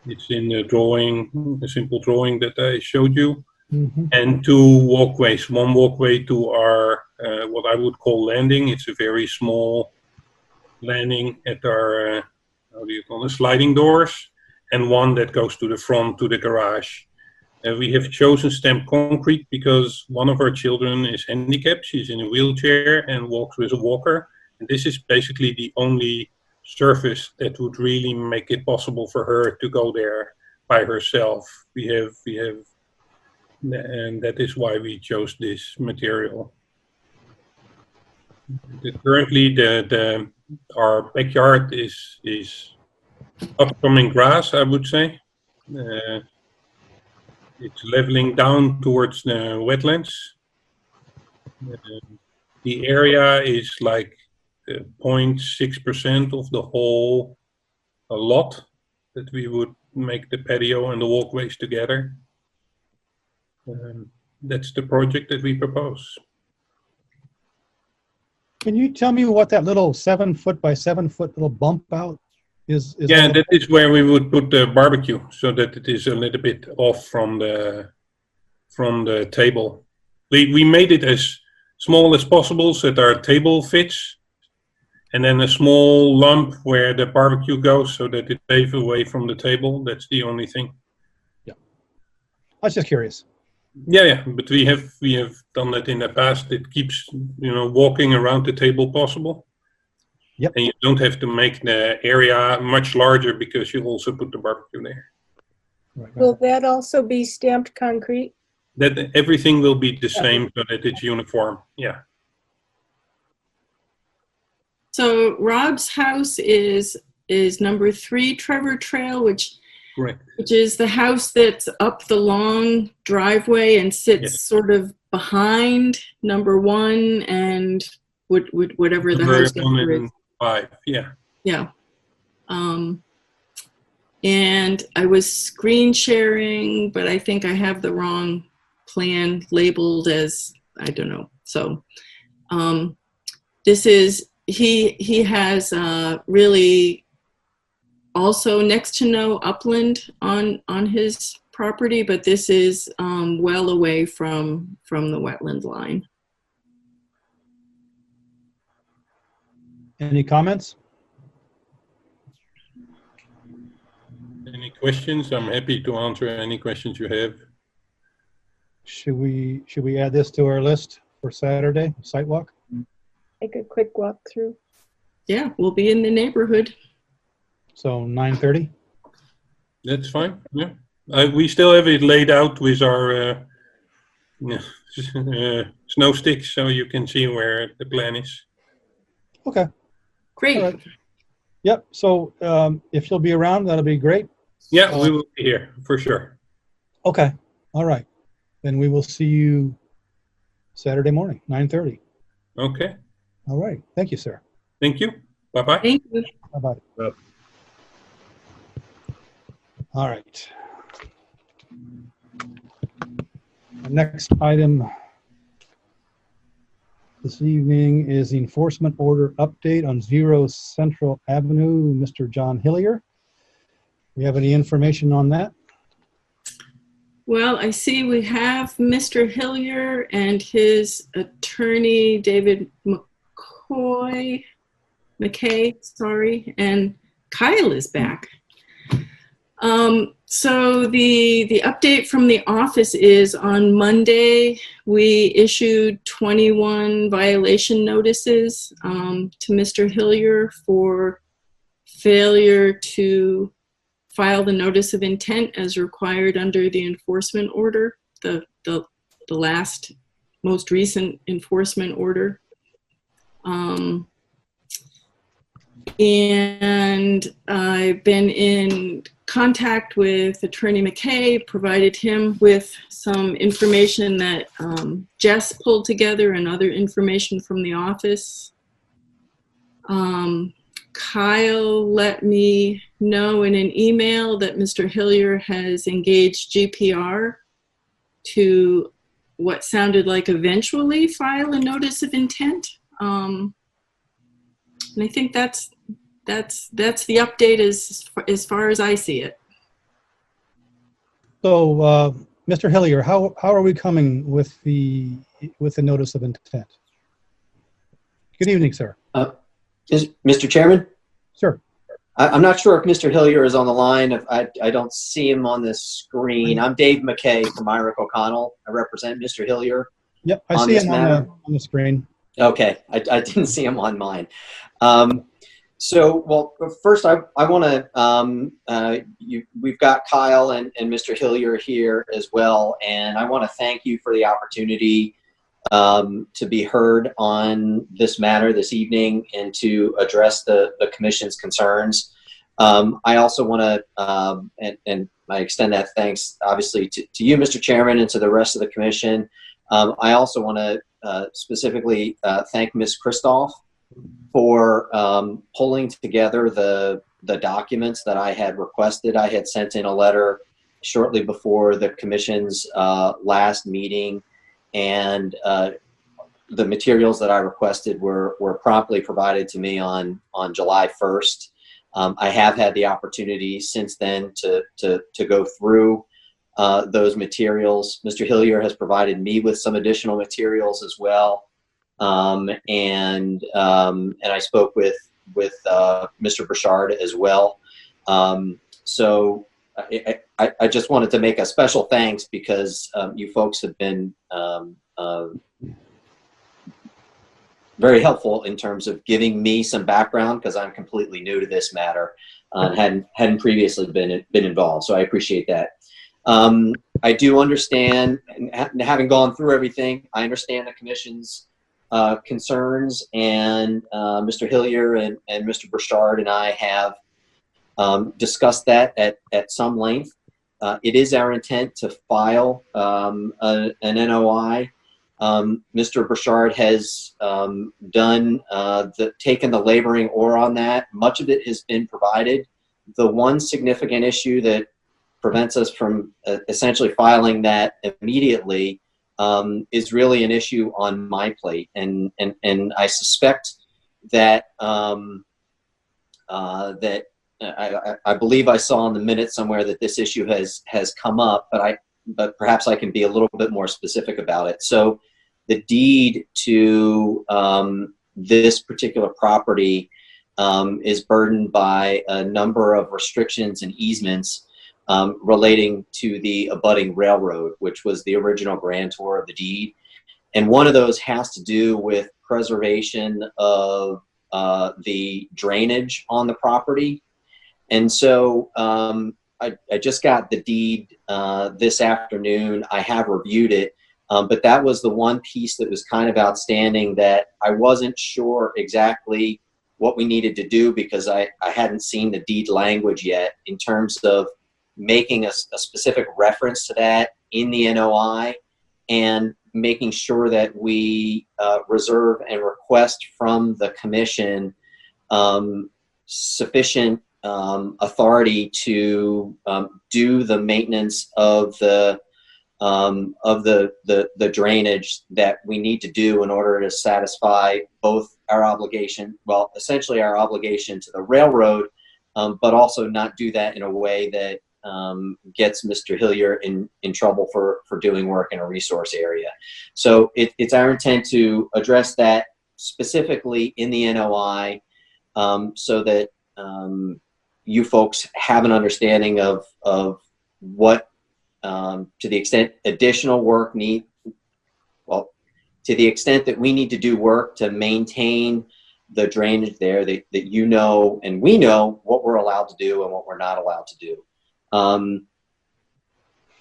It's in the drawing, a simple drawing that I showed you. Mm-hmm. And 2 walkways. One walkway to our, what I would call landing. It's a very small landing at our, how do you call it, sliding doors. And one that goes to the front, to the garage. We have chosen stamped concrete because one of our children is handicapped. She's in a wheelchair and walks with a walker. And this is basically the only surface that would really make it possible for her to go there by herself. We have, and that is why we chose this material. Currently, our backyard is upcoming grass, I would say. It's leveling down towards the wetlands. The area is like 0.6% of the whole lot that we would make the patio and the walkways together. That's the project that we propose. Can you tell me what that little 7 foot by 7 foot little bump out is? Yeah, all that is where we would put the barbecue, so that it is a little bit off from the table. We made it as small as possible so that our table fits, and then a small lump where the barbecue goes so that it stays away from the table. That's the only thing. Yeah, I was just curious. Yeah, but we have done that in the past. It keeps walking around the table possible. Yep. And you don't have to make the area much larger because you also put the barbecue there. Right. Will that also be stamped concrete? That everything will be the same so that it's uniform. Yeah. So Rob's house is number 3 Trevor Trail, which Correct. Which is the house that's up the long driveway and sits sort of behind number 1 and whatever the house number is. 5, yeah. Yeah. And I was screen sharing, but I think I have the wrong plan labeled as, I don't know. So this is, he has really also next to no upland on his property, but this is well away from the wetland line. Any comments? Any questions? I'm happy to answer any questions you have. Should we add this to our list for Saturday site walk? Take a quick walk through. Yeah, we'll be in the neighborhood. So 9:30? That's fine. Yeah, we still have it laid out with our snow sticks, so you can see where the plan is. Okay. Great. All right. Yep. So if you'll be around, that'll be great. Yeah, we will be here for sure. Okay. All right. Then we will see you Saturday morning, 9:30. Okay. All right. Thank you, sir. Thank you. Bye-bye. Thank you. Bye-bye. Bye. All right. The next item this evening is the enforcement order update on 0 Central Avenue, Mr. John Hillier. We have any information on that? Well, I see we have Mr. Hillier and his attorney, David McKay, and Kyle is back. So the update from the office is on Monday, we issued 21 violation notices to Mr. Hillier for failure to file the notice of intent as required under the enforcement order, the last, most recent enforcement order. And I've been in contact with Attorney McKay, provided him with some information that Jess pulled together and other information from the office. Kyle let me know in an email that Mr. Hillier has engaged GPR to what sounded like eventually file a notice of intent. And I think that's the update as far as I see it. So, Mr. Hillier, how are we coming with the notice of intent? Good evening, sir. Mr. Chairman? Sir. I'm not sure if Mr. Hillier is on the line. If I don't see him on the screen. I'm Dave McKay from Myrick O'Connell. I represent Mr. Hillier. Yep, I see him on the screen. Okay, I didn't see him on mine. So, well, first I want to, we've got Kyle and Mr. Hillier here as well, and I want to thank you for the opportunity to be heard on this matter this evening and to address the commission's concerns. I also want to, and I extend that thanks obviously to you, Mr. Chairman, and to the rest of the commission. I also want to specifically thank Ms. Kristoff for pulling together the documents that I had requested. I had sent in a letter shortly before the commission's last meeting, and the materials that I requested were promptly provided to me on July 1st. I have had the opportunity since then to go through those materials. Mr. Hillier has provided me with some additional materials as well, and I spoke with Mr. Burchard as well. So I just wanted to make a special thanks because you folks have been very helpful in terms of giving me some background, because I'm completely new to this matter, hadn't previously been involved. So I appreciate that. I do understand, and having gone through everything, I understand the commission's concerns, and Mr. Hillier and Mr. Burchard and I have discussed that at some length. It is our intent to file an NOI. Mr. Burchard has taken the laboring ore on that. Much of it has been provided. The one significant issue that prevents us from essentially filing that immediately is really an issue on my plate, and I suspect that that I believe I saw in the minutes somewhere that this issue has come up, but perhaps I can be a little bit more specific about it. So the deed to this particular property is burdened by a number of restrictions and easements relating to the abutting railroad, which was the original grantor of the deed. And one of those has to do with preservation of the drainage on the property. And so I just got the deed this afternoon. I have reviewed it, but that was the one piece that was kind of outstanding that I wasn't sure exactly what we needed to do, because I hadn't seen the deed language yet in terms of making a specific reference to that in the NOI, and making sure that we reserve and request from the commission sufficient authority to do the maintenance of the drainage that we need to do in order to satisfy both our obligation, well, essentially our obligation to the railroad, but also not do that in a way that gets Mr. Hillier in trouble for doing work in a resource area. So it's our intent to address that specifically in the NOI, so that you folks have an understanding of what, to the extent additional work to the extent that we need to do work to maintain the drainage there, that you know and we know what we're allowed to do and what we're not allowed to do.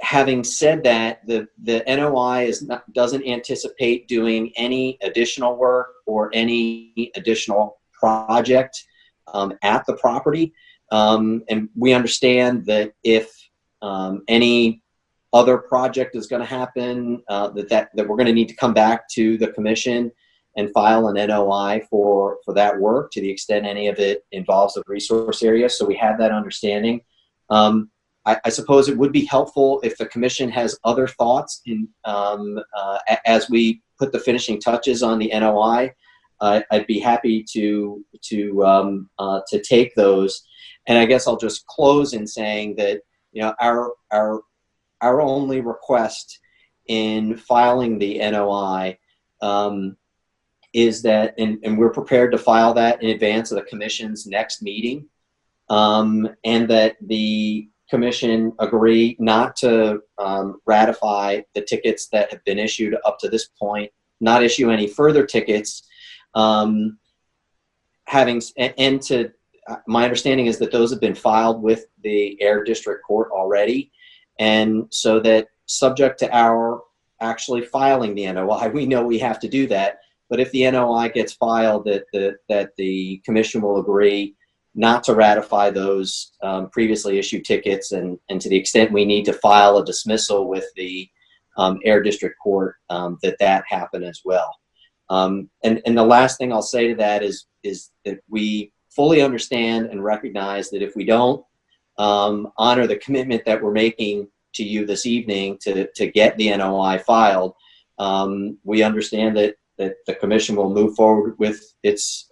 Having said that, the NOI doesn't anticipate doing any additional work or any additional project at the property. And we understand that if any other project is going to happen, that we're going to need to come back to the commission and file an NOI for that work, to the extent any of it involves a resource area. So we have that understanding. I suppose it would be helpful if the commission has other thoughts as we put the finishing touches on the NOI. I'd be happy to take those. And I guess I'll just close in saying that, you know, our only request in filing the NOI is that, and we're prepared to file that in advance of the commission's next meeting, and that the commission agree not to ratify the tickets that have been issued up to this point, not issue any further tickets, my understanding is that those have been filed with the Ayer District Court already, and so that, subject to our actually filing the NOI. We know we have to do that, but if the NOI gets filed, that the commission will agree not to ratify those previously issued tickets, and to the extent we need to file a dismissal with the Ayer District Court, that happen as well. And the last thing I'll say to that is that we fully understand and recognize that if we don't honor the commitment that we're making to you this evening to get the NOI filed, we understand that the commission will move forward with its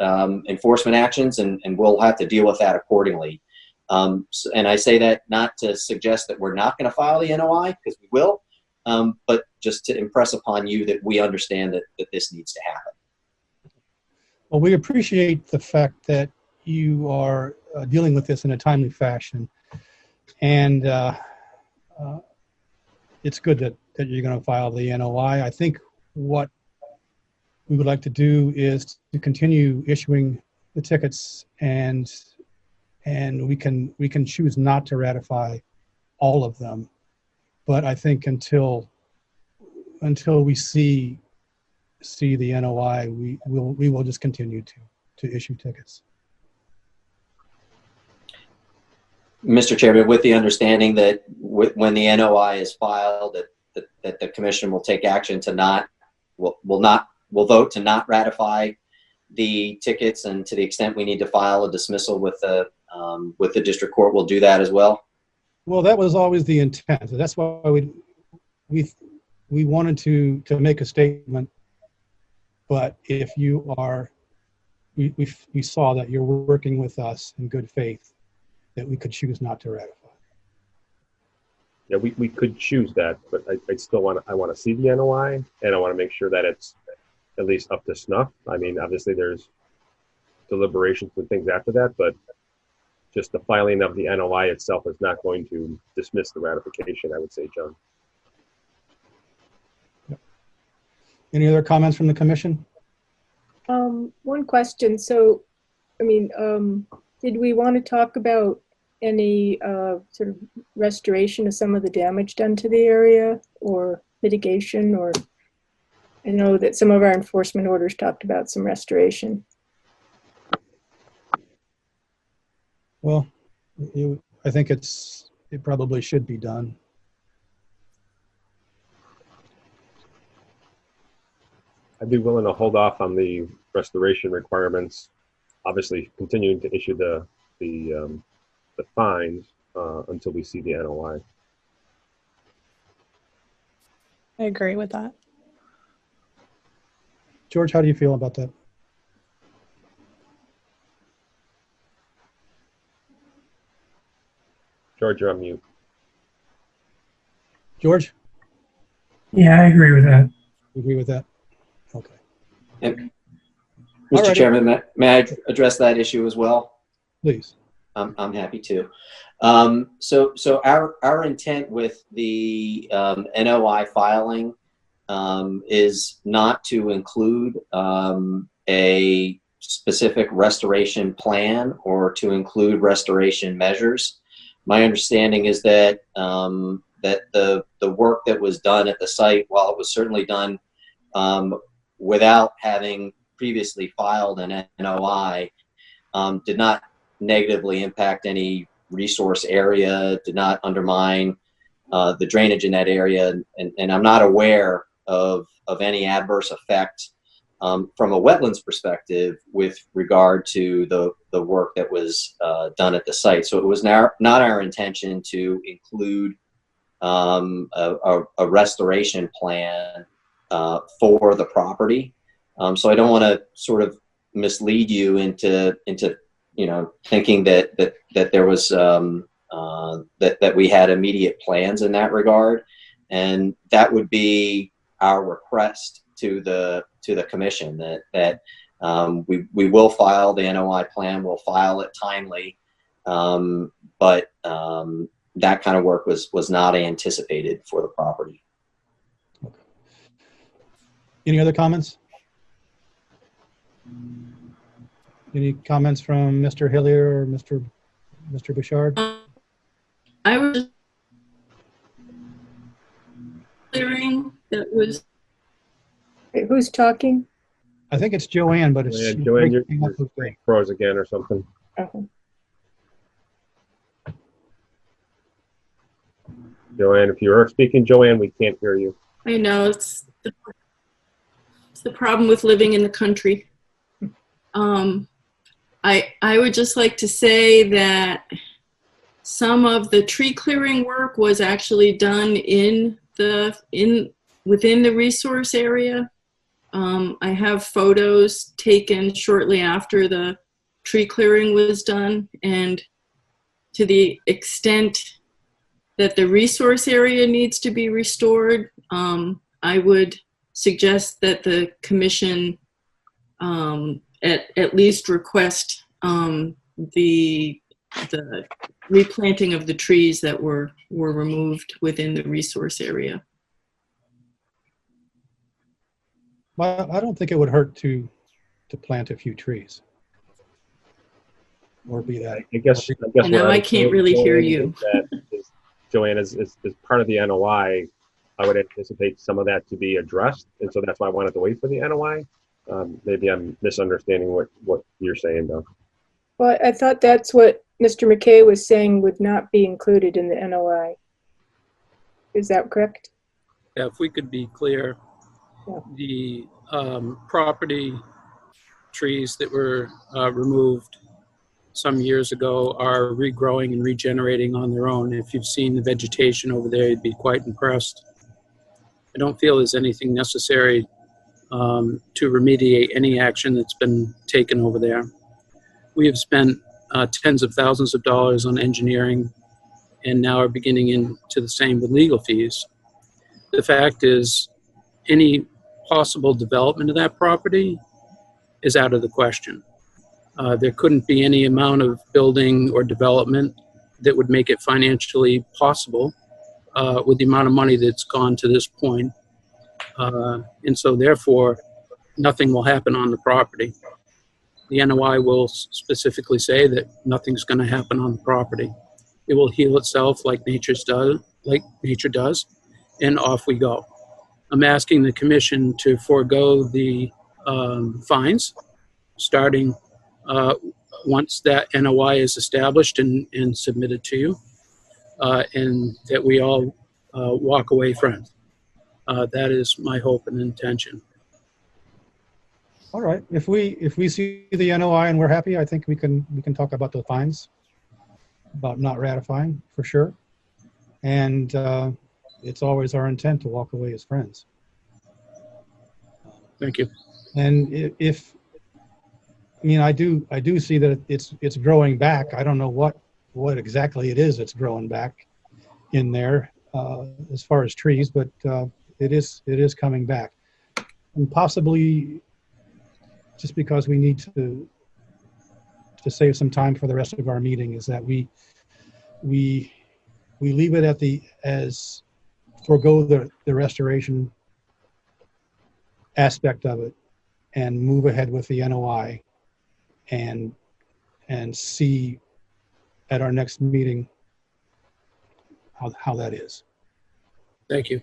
enforcement actions, and we'll have to deal with that accordingly. And I say that not to suggest that we're not going to file the NOI, because we will, but just to impress upon you that we understand that this needs to happen. Well, we appreciate the fact that you are dealing with this in a timely fashion, and it's good that you're going to file the NOI. I think what we would like to do is to continue issuing the tickets, and we can choose not to ratify all of them. But I think until we see the NOI, we will just continue to issue tickets. Mr. Chairman, with the understanding that when the NOI is filed, that the commission will take action to will vote to not ratify the tickets, and to the extent we need to file a dismissal with the district court, we'll do that as well. Well, that was always the intent. That's why we wanted to make a statement. But if you are, we saw that you're working with us in good faith, that we could choose not to ratify. Yeah, we could choose that, but I still want to see the NOI, and I want to make sure that it's at least up to snuff. I mean, obviously there's deliberations and things after that, but just the filing of the NOI itself is not going to dismiss the ratification, I would say, John. Yep. Any other comments from the commission? One question. So, I mean, did we want to talk about any sort of restoration of some of the damage done to the area, or mitigation? Or I know that some of our enforcement orders talked about some restoration. Well, I think it probably should be done. I'd be willing to hold off on the restoration requirements. Obviously, continuing to issue the fines until we see the NOI. I agree with that. George, how do you feel about that? George, you're on mute. George? Yeah, I agree with that. You agree with that? Okay. And Mr. Chairman, may I address that issue as well? Please. I'm happy to. So our intent with the NOI filing is not to include a specific restoration plan or to include restoration measures. My understanding is that that the work that was done at the site, while it was certainly done without having previously filed an NOI, did not negatively impact any resource area, did not undermine the drainage in that area, and I'm not aware of any adverse effect from a wetlands perspective with regard to the work that was done at the site. So it was not our intention to include a restoration plan for the property. So I don't want to sort of mislead you into thinking that there was that we had immediate plans in that regard, and that would be our request to the commission that we will file the NOI plan. We'll file it timely, but that kind of work was not anticipated for the property. Okay. Any other comments? Any comments from Mr. Hillier or Mr. Bouchard? I was clearing that was, Wait, who's talking? I think it's Joanne, but it's Joanne, you're breaking up with the- froze again or something. Oh. Joanne, if you are speaking, Joanne, we can't hear you. I know it's the problem with living in the country. I would just like to say that some of the tree clearing work was actually done within the resource area. I have photos taken shortly after the tree clearing was done, and to the extent that the resource area needs to be restored, I would suggest that the commission at least request the replanting of the trees that were removed within the resource area. Well, I don't think it would hurt to plant a few trees. Or be that. I guess And now I can't really hear you. Joanne, is part of the NOI, I would anticipate some of that to be addressed, and so that's why I wanted to wait for the NOI. Maybe I'm misunderstanding what you're saying, though. Well, I thought that's what Mr. McKay was saying would not be included in the NOI. Is that correct? Yeah, if we could be clear, Yeah. the property trees that were removed some years ago are regrowing and regenerating on their own. If you've seen the vegetation over there, you'd be quite impressed. I don't feel there's anything necessary to remediate any action that's been taken over there. We have spent tens of thousands of dollars on engineering and now are beginning into the same with legal fees. The fact is, any possible development of that property is out of the question. There couldn't be any amount of building or development that would make it financially possible with the amount of money that's gone to this point. And so therefore, nothing will happen on the property. The NOI will specifically say that nothing's going to happen on the property. It will heal itself like nature does, and off we go. I'm asking the commission to forego the fines, starting once that NOI is established and submitted to you, and that we all walk away friends. That is my hope and intention. All right. If we see the NOI and we're happy, I think we can talk about the fines, about not ratifying for sure. And it's always our intent to walk away as friends. Thank you. And I do see that it's growing back. I don't know what exactly it is that's growing back in there as far as trees, but it is coming back. And possibly just because we need to save some time for the rest of our meeting is that we leave it as forego the restoration aspect of it and move ahead with the NOI and see at our next meeting how that is. Thank you.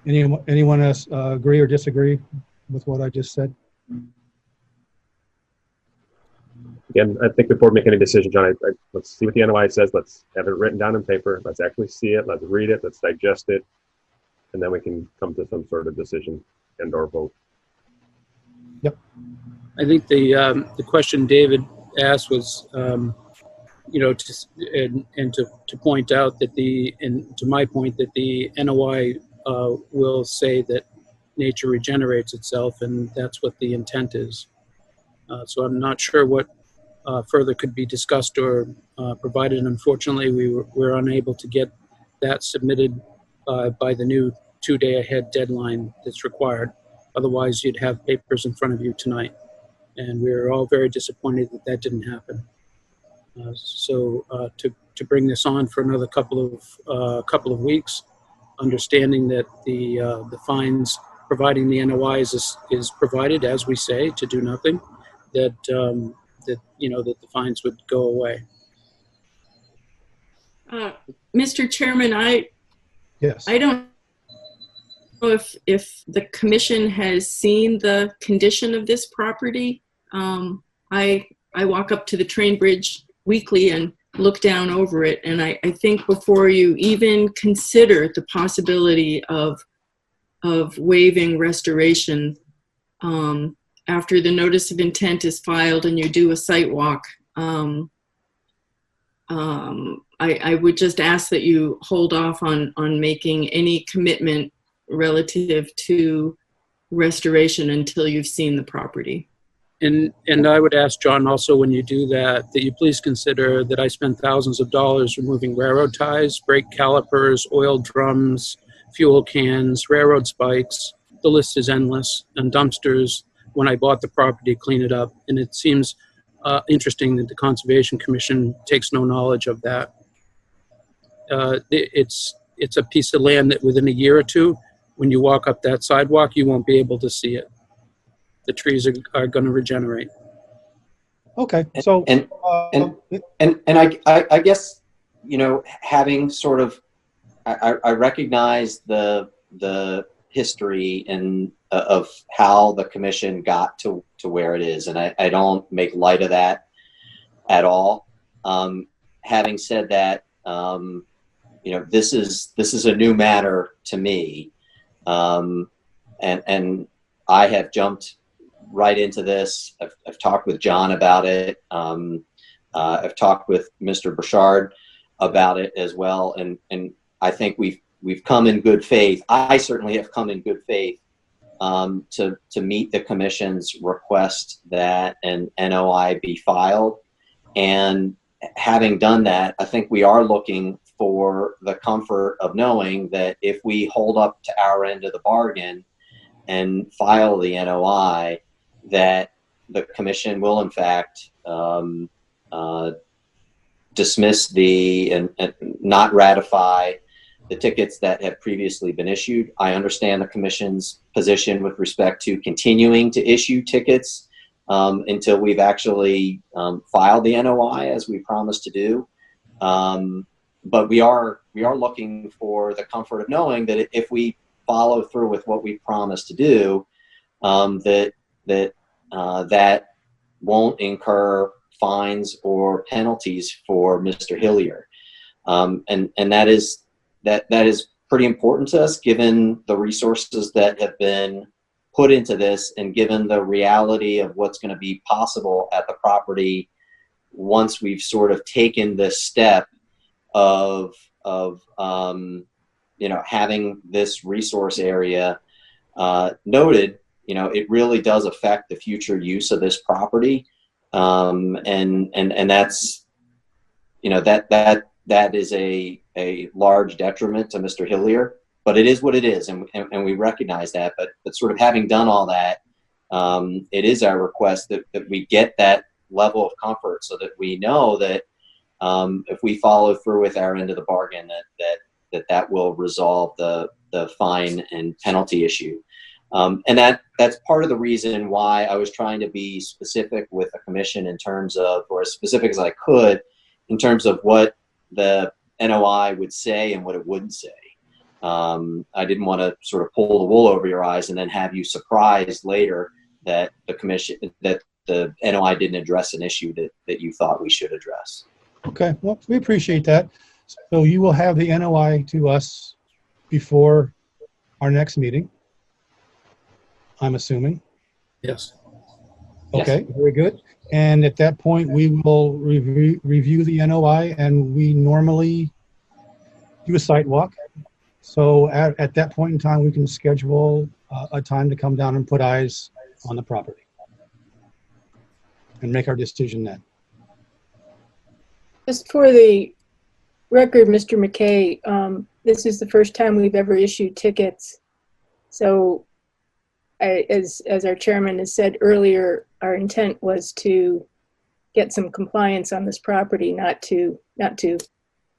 Anyone else agree or disagree with what I just said? Again, I think before making a decision, John, let's see what the NOI says. Let's have it written down on paper. Let's actually see it. Let's read it. Let's digest it. And then we can come to some sort of decision and or vote. Yep. I think the question David asked was, to point out that to my point that the NOI will say that nature regenerates itself, and that's what the intent is. So I'm not sure what further could be discussed or provided. Unfortunately, we're unable to get that submitted by the new 2-day ahead deadline that's required. Otherwise, you'd have papers in front of you tonight. And we're all very disappointed that didn't happen. So to bring this on for another couple of weeks, understanding that the fines, providing the NOI is provided, as we say, to do nothing, that the fines would go away. Mr. Chairman, Yes. I don't know if the commission has seen the condition of this property. I walk up to the train bridge weekly and look down over it, and I think before you even consider the possibility of waiving restoration, after the notice of intent is filed and you do a site walk, I would just ask that you hold off on making any commitment relative to restoration until you've seen the property. And I would ask John also, when you do that you please consider that I spent thousands of dollars removing railroad ties, brake calipers, oil drums, fuel cans, railroad spikes. The list is endless, and dumpsters when I bought the property, clean it up. And it seems interesting that the Conservation Commission takes no knowledge of that. It's a piece of land that within a year or two, when you walk up that sidewalk, you won't be able to see it. The trees are going to regenerate. Okay. So and I guess, you know, having sort of, I recognize the history and of how the commission got to where it is, and I don't make light of that at all. Having said that, you know, this is a new matter to me, and I have jumped right into this. I've talked with John about it. I've talked with Mr. Burchard about it as well, and I think we've come in good faith. I certainly have come in good faith to meet the commission's request that an NOI be filed. And having done that, I think we are looking for the comfort of knowing that if we hold up to our end of the bargain and file the NOI, that the commission will in fact dismiss and not ratify the tickets that have previously been issued. I understand the commission's position with respect to continuing to issue tickets until we've actually filed the NOI as we promised to do. But we are looking for the comfort of knowing that if we follow through with what we promised to do, that won't incur fines or penalties for Mr. Hillier, and that is pretty important to us, given the resources that have been put into this, and given the reality of what's going to be possible at the property once we've sort of taken this step of you know, having this resource area noted. You know, it really does affect the future use of this property, and that's, you know, that is a large detriment to Mr. Hillier, but it is what it is, and we recognize that. But sort of having done all that, it is our request that we get that level of comfort, so that we know that if we follow through with our end of the bargain, that will resolve the fine and penalty issue. And that's part of the reason why I was trying to be specific with the commission in terms of, or as specific as I could, in terms of what the NOI would say and what it wouldn't say. I didn't want to sort of pull the wool over your eyes and then have you surprised later that the NOI didn't address an issue that you thought we should address. Okay, well, we appreciate that. So you will have the NOI to us before our next meeting, I'm assuming. Yes. Okay, Yes. very good. And at that point, we will review the NOI, and we normally do a site walk. So at that point in time, we can schedule a time to come down and put eyes on the property and make our decision then. Just for the record, Mr. McKay, this is the first time we've ever issued tickets. So as our chairman has said earlier, our intent was to get some compliance on this property, not to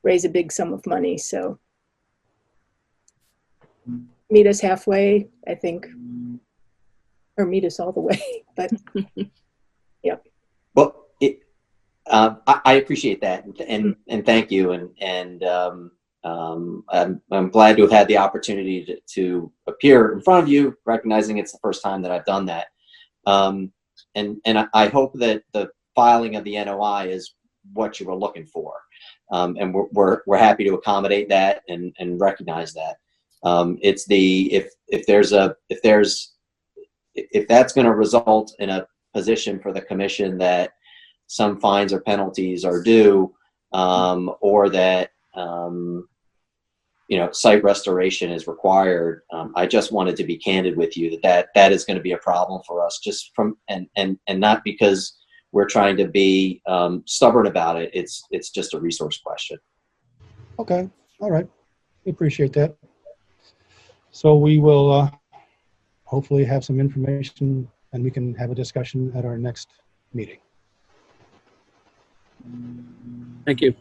raise a big sum of money. So meet us halfway, I think, or meet us all the way. But yep. Well, I appreciate that, and thank you, and I'm glad to have had the opportunity to appear in front of you, recognizing it's the first time that I've done that. And I hope that the filing of the NOI is what you were looking for. And we're happy to accommodate that and recognize that. It's if that's going to result in a position for the commission that some fines or penalties are due, or that site restoration is required. I just wanted to be candid with you that is going to be a problem for us, just from and not because we're trying to be stubborn about it. It's just a resource question. Okay, all right, we appreciate that. So we will hopefully have some information and we can have a discussion at our next meeting. Thank you.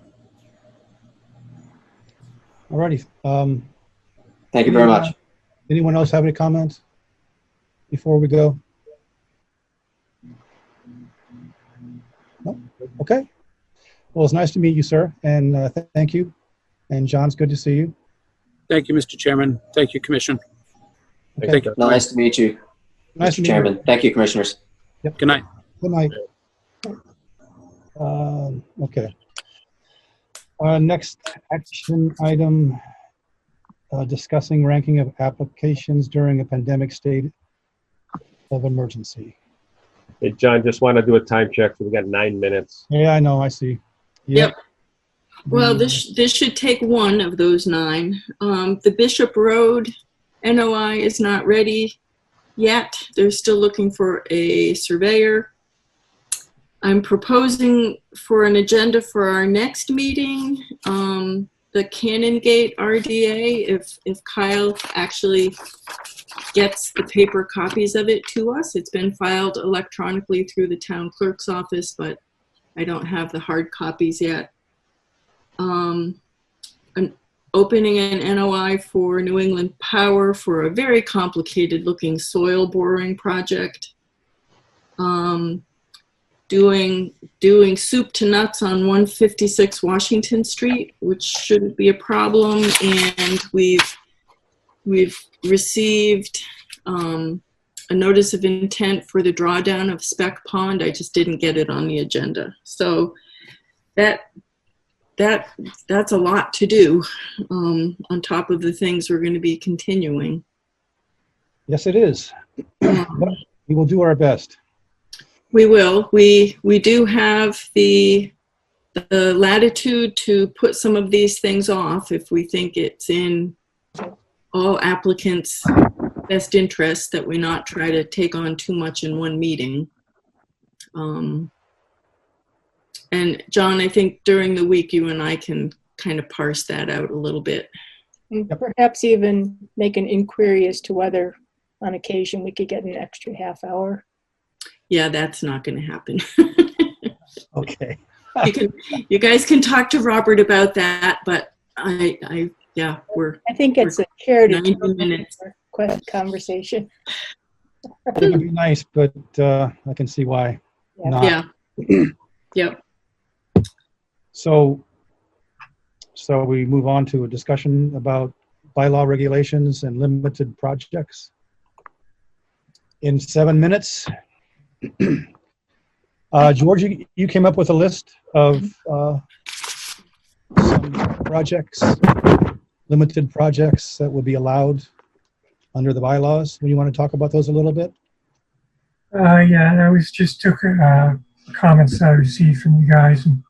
All righty. Thank you very much. Anyone else have any comments before we go? No? Okay. Well, it's nice to meet you, sir, and thank you. And John, it's good to see you. Thank you, Mr. Chairman. Thank you, Commission. Okay. Thank you. Nice to meet you, Nice Mr. to meet Chairman. you. Thank you, Commissioners. Yep. Good night. Good night. Okay. Next action item, discussing ranking of applications during a pandemic state of emergency. Hey, John, just want to do a time check. So we got 9 minutes. Yeah, I know, I see. Yep. Well, this should take one of those 9. The Bishop Road NOI is not ready yet. They're still looking for a surveyor. I'm proposing for an agenda for our next meeting, the Canongate RDA, if Kyle actually gets the paper copies of it to us. It's been filed electronically through the town clerk's office, but I don't have the hard copies yet. Opening an NOI for New England Power for a very complicated looking soil boring project. Doing soup to nuts on 156 Washington Street, which shouldn't be a problem. And we've received a notice of intent for the drawdown of Speck Pond. I just didn't get it on the agenda. So that's a lot to do on top of the things we're going to be continuing. Yes, it is. But we will do our best. We will. We do have the latitude to put some of these things off if we think it's in all applicants' best interest that we not try to take on too much in one meeting. And John, I think during the week you and I can kind of parse that out a little bit. And perhaps even make an inquiry as to whether on occasion we could get an extra half hour. Yeah, that's not going to happen. Okay. You guys can talk to Robert about that, but I think it's a shared 90 minutes conversation. It would be nice, but I can see why not. Yeah. Yep. So we move on to a discussion about bylaw regulations and limited projects. In 7 minutes, George, you came up with a list of some projects, limited projects that would be allowed under the bylaws. Do you want to talk about those a little bit? Yeah, I just took comments that I received from you guys and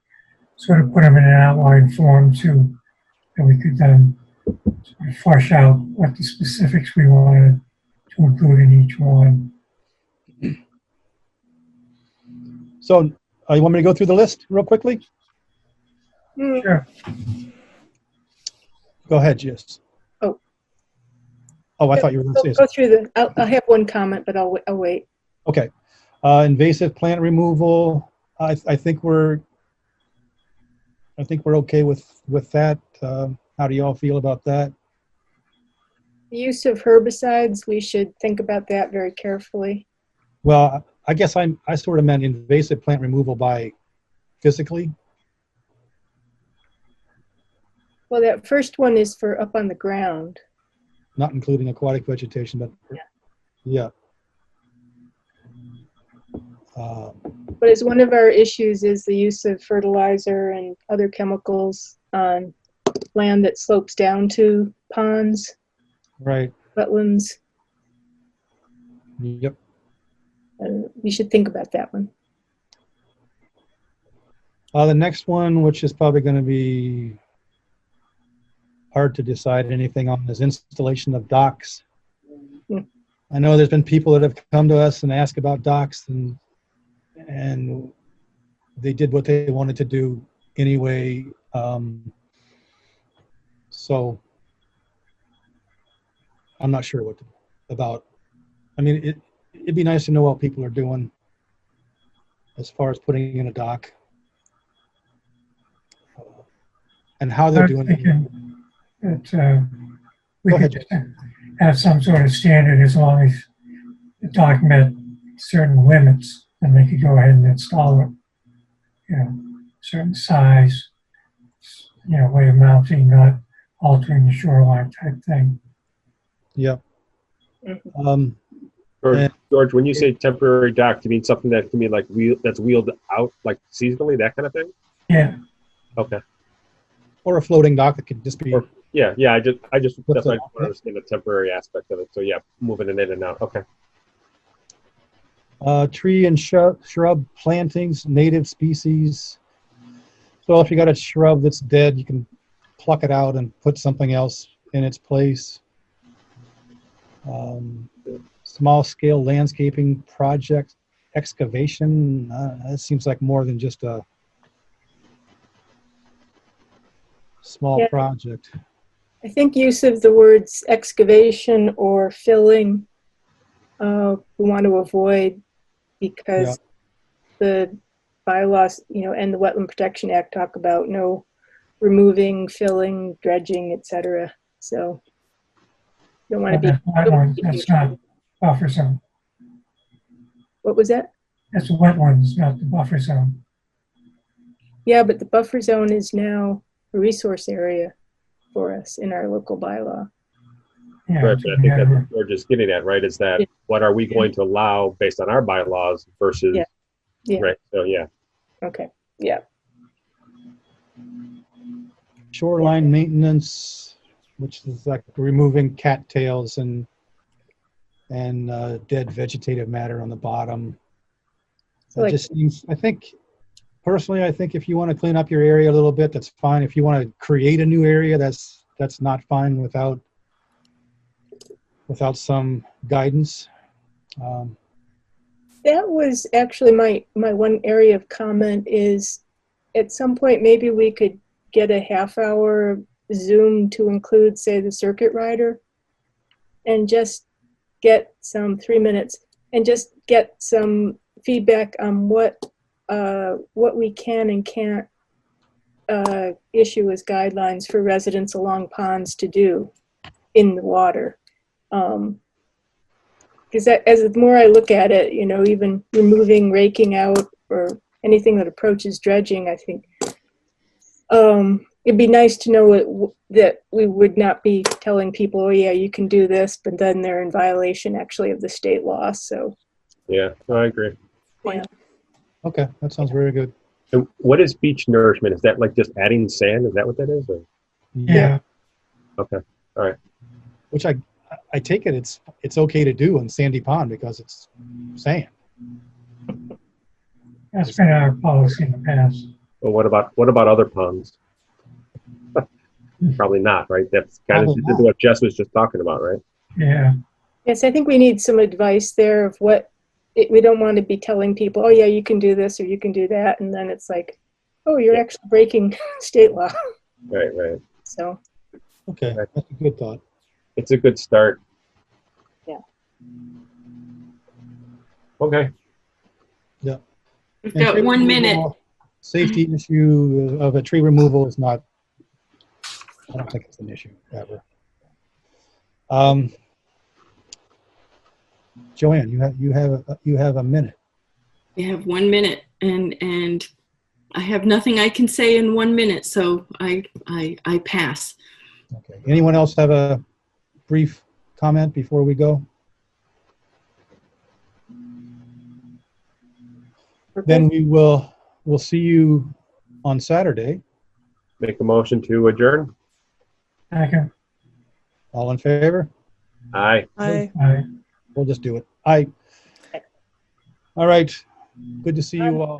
sort of put them in an outline form too, that we could then sort of flesh out what the specifics we wanted to include in each one. So you want me to go through the list real quickly? Sure. Go ahead, Jess. Oh, I thought you were going to say go through I'll have one comment, but I'll wait. Okay. Invasive plant removal. I think we're okay with that. How do you all feel about that? The use of herbicides, we should think about that very carefully. Well, I guess I sort of meant invasive plant removal by physically. Well, that first one is for up on the ground. Not including aquatic vegetation, but yeah. But as one of our issues is the use of fertilizer and other chemicals on land that slopes down to ponds, Right. wetlands. Yep. We should think about that one. The next one, which is probably going to be hard to decide anything on, is installation of docks. I know there's been people that have come to us and asked about docks, and they did what they wanted to do anyway. So I'm not sure what about. I mean, it'd be nice to know what people are doing as far as putting in a dock and how they're doing it. That we Go could ahead. just have some sort of standard as long as the dock met certain limits, and they could go ahead and install it. You know, certain size, you know, way of mounting, not altering the shoreline type thing. Yeah. George, when you say temporary dock, do you mean something that can be like that's wheeled out like seasonally, that kind of thing? Yeah. Okay. Or a floating dock that could just be. Yeah. I just that's why I want to understand the temporary aspect of it. So yeah, moving it in and out. Okay. Tree and shrub plantings, native species. So if you got a shrub that's dead, you can pluck it out and put something else in its place. Small scale landscaping project, excavation. That seems like more than just a small project. I think use of the words excavation or filling we want to avoid because the bylaws, and the Wetland Protection Act talk about no removing, filling, dredging, etc. So you don't want to be. That's not buffer zone. What was that? That's wetlands, not the buffer zone. Yeah, but the buffer zone is now a resource area for us in our local bylaw. Yeah, right, but I think that's what George is getting at, right? Is that what are we going to allow based on our bylaws versus right? So yeah. Okay. Yeah. Shoreline maintenance, which is like removing cattails and dead vegetative matter on the bottom. That just seems, I think if you want to clean up your area a little bit, that's fine. If you want to create a new area, that's not fine without some guidance. That was actually my one area of comment is at some point maybe we could get a half-hour Zoom to include, say, the circuit rider and just get some 3 minutes and just get some feedback on what we can and can't issue as guidelines for residents along ponds to do in the water. Because as the more I look at it, even removing, raking out, or anything that approaches dredging, I think it'd be nice to know that we would not be telling people, oh yeah, you can do this, but then they're in violation actually of the state law. So yeah, no, I agree. Yeah. Okay, that sounds very good. And what is beach nourishment? Is that like just adding sand? Is that what that is? Or? Yeah. Okay. All right. Which I take it it's okay to do in Sandy Pond because it's sand. That's been our policy in the past. Well, what about other ponds? Probably not, right? That's kind of what Jess was just talking about, right? Yeah. Yes, I think we need some advice there of we don't want to be telling people, oh yeah, you can do this or you can do that, and then it's like, oh, you're actually breaking state law. Right. So. Okay, that's a good thought. It's a good start. Yeah. Okay. Yeah. We've got 1 minute. Safety issue of a tree removal is not, I don't think it's an issue ever. Joanne, you have a minute. We have 1 minute, and have nothing I can say in 1 minute, so I pass. Okay. Anyone else have a brief comment before we go? Then we'll see you on Saturday. Make a motion to adjourn. Second. All in favor? Aye. Aye. Aye. We'll just do it. Aye. All right. Good to see you all.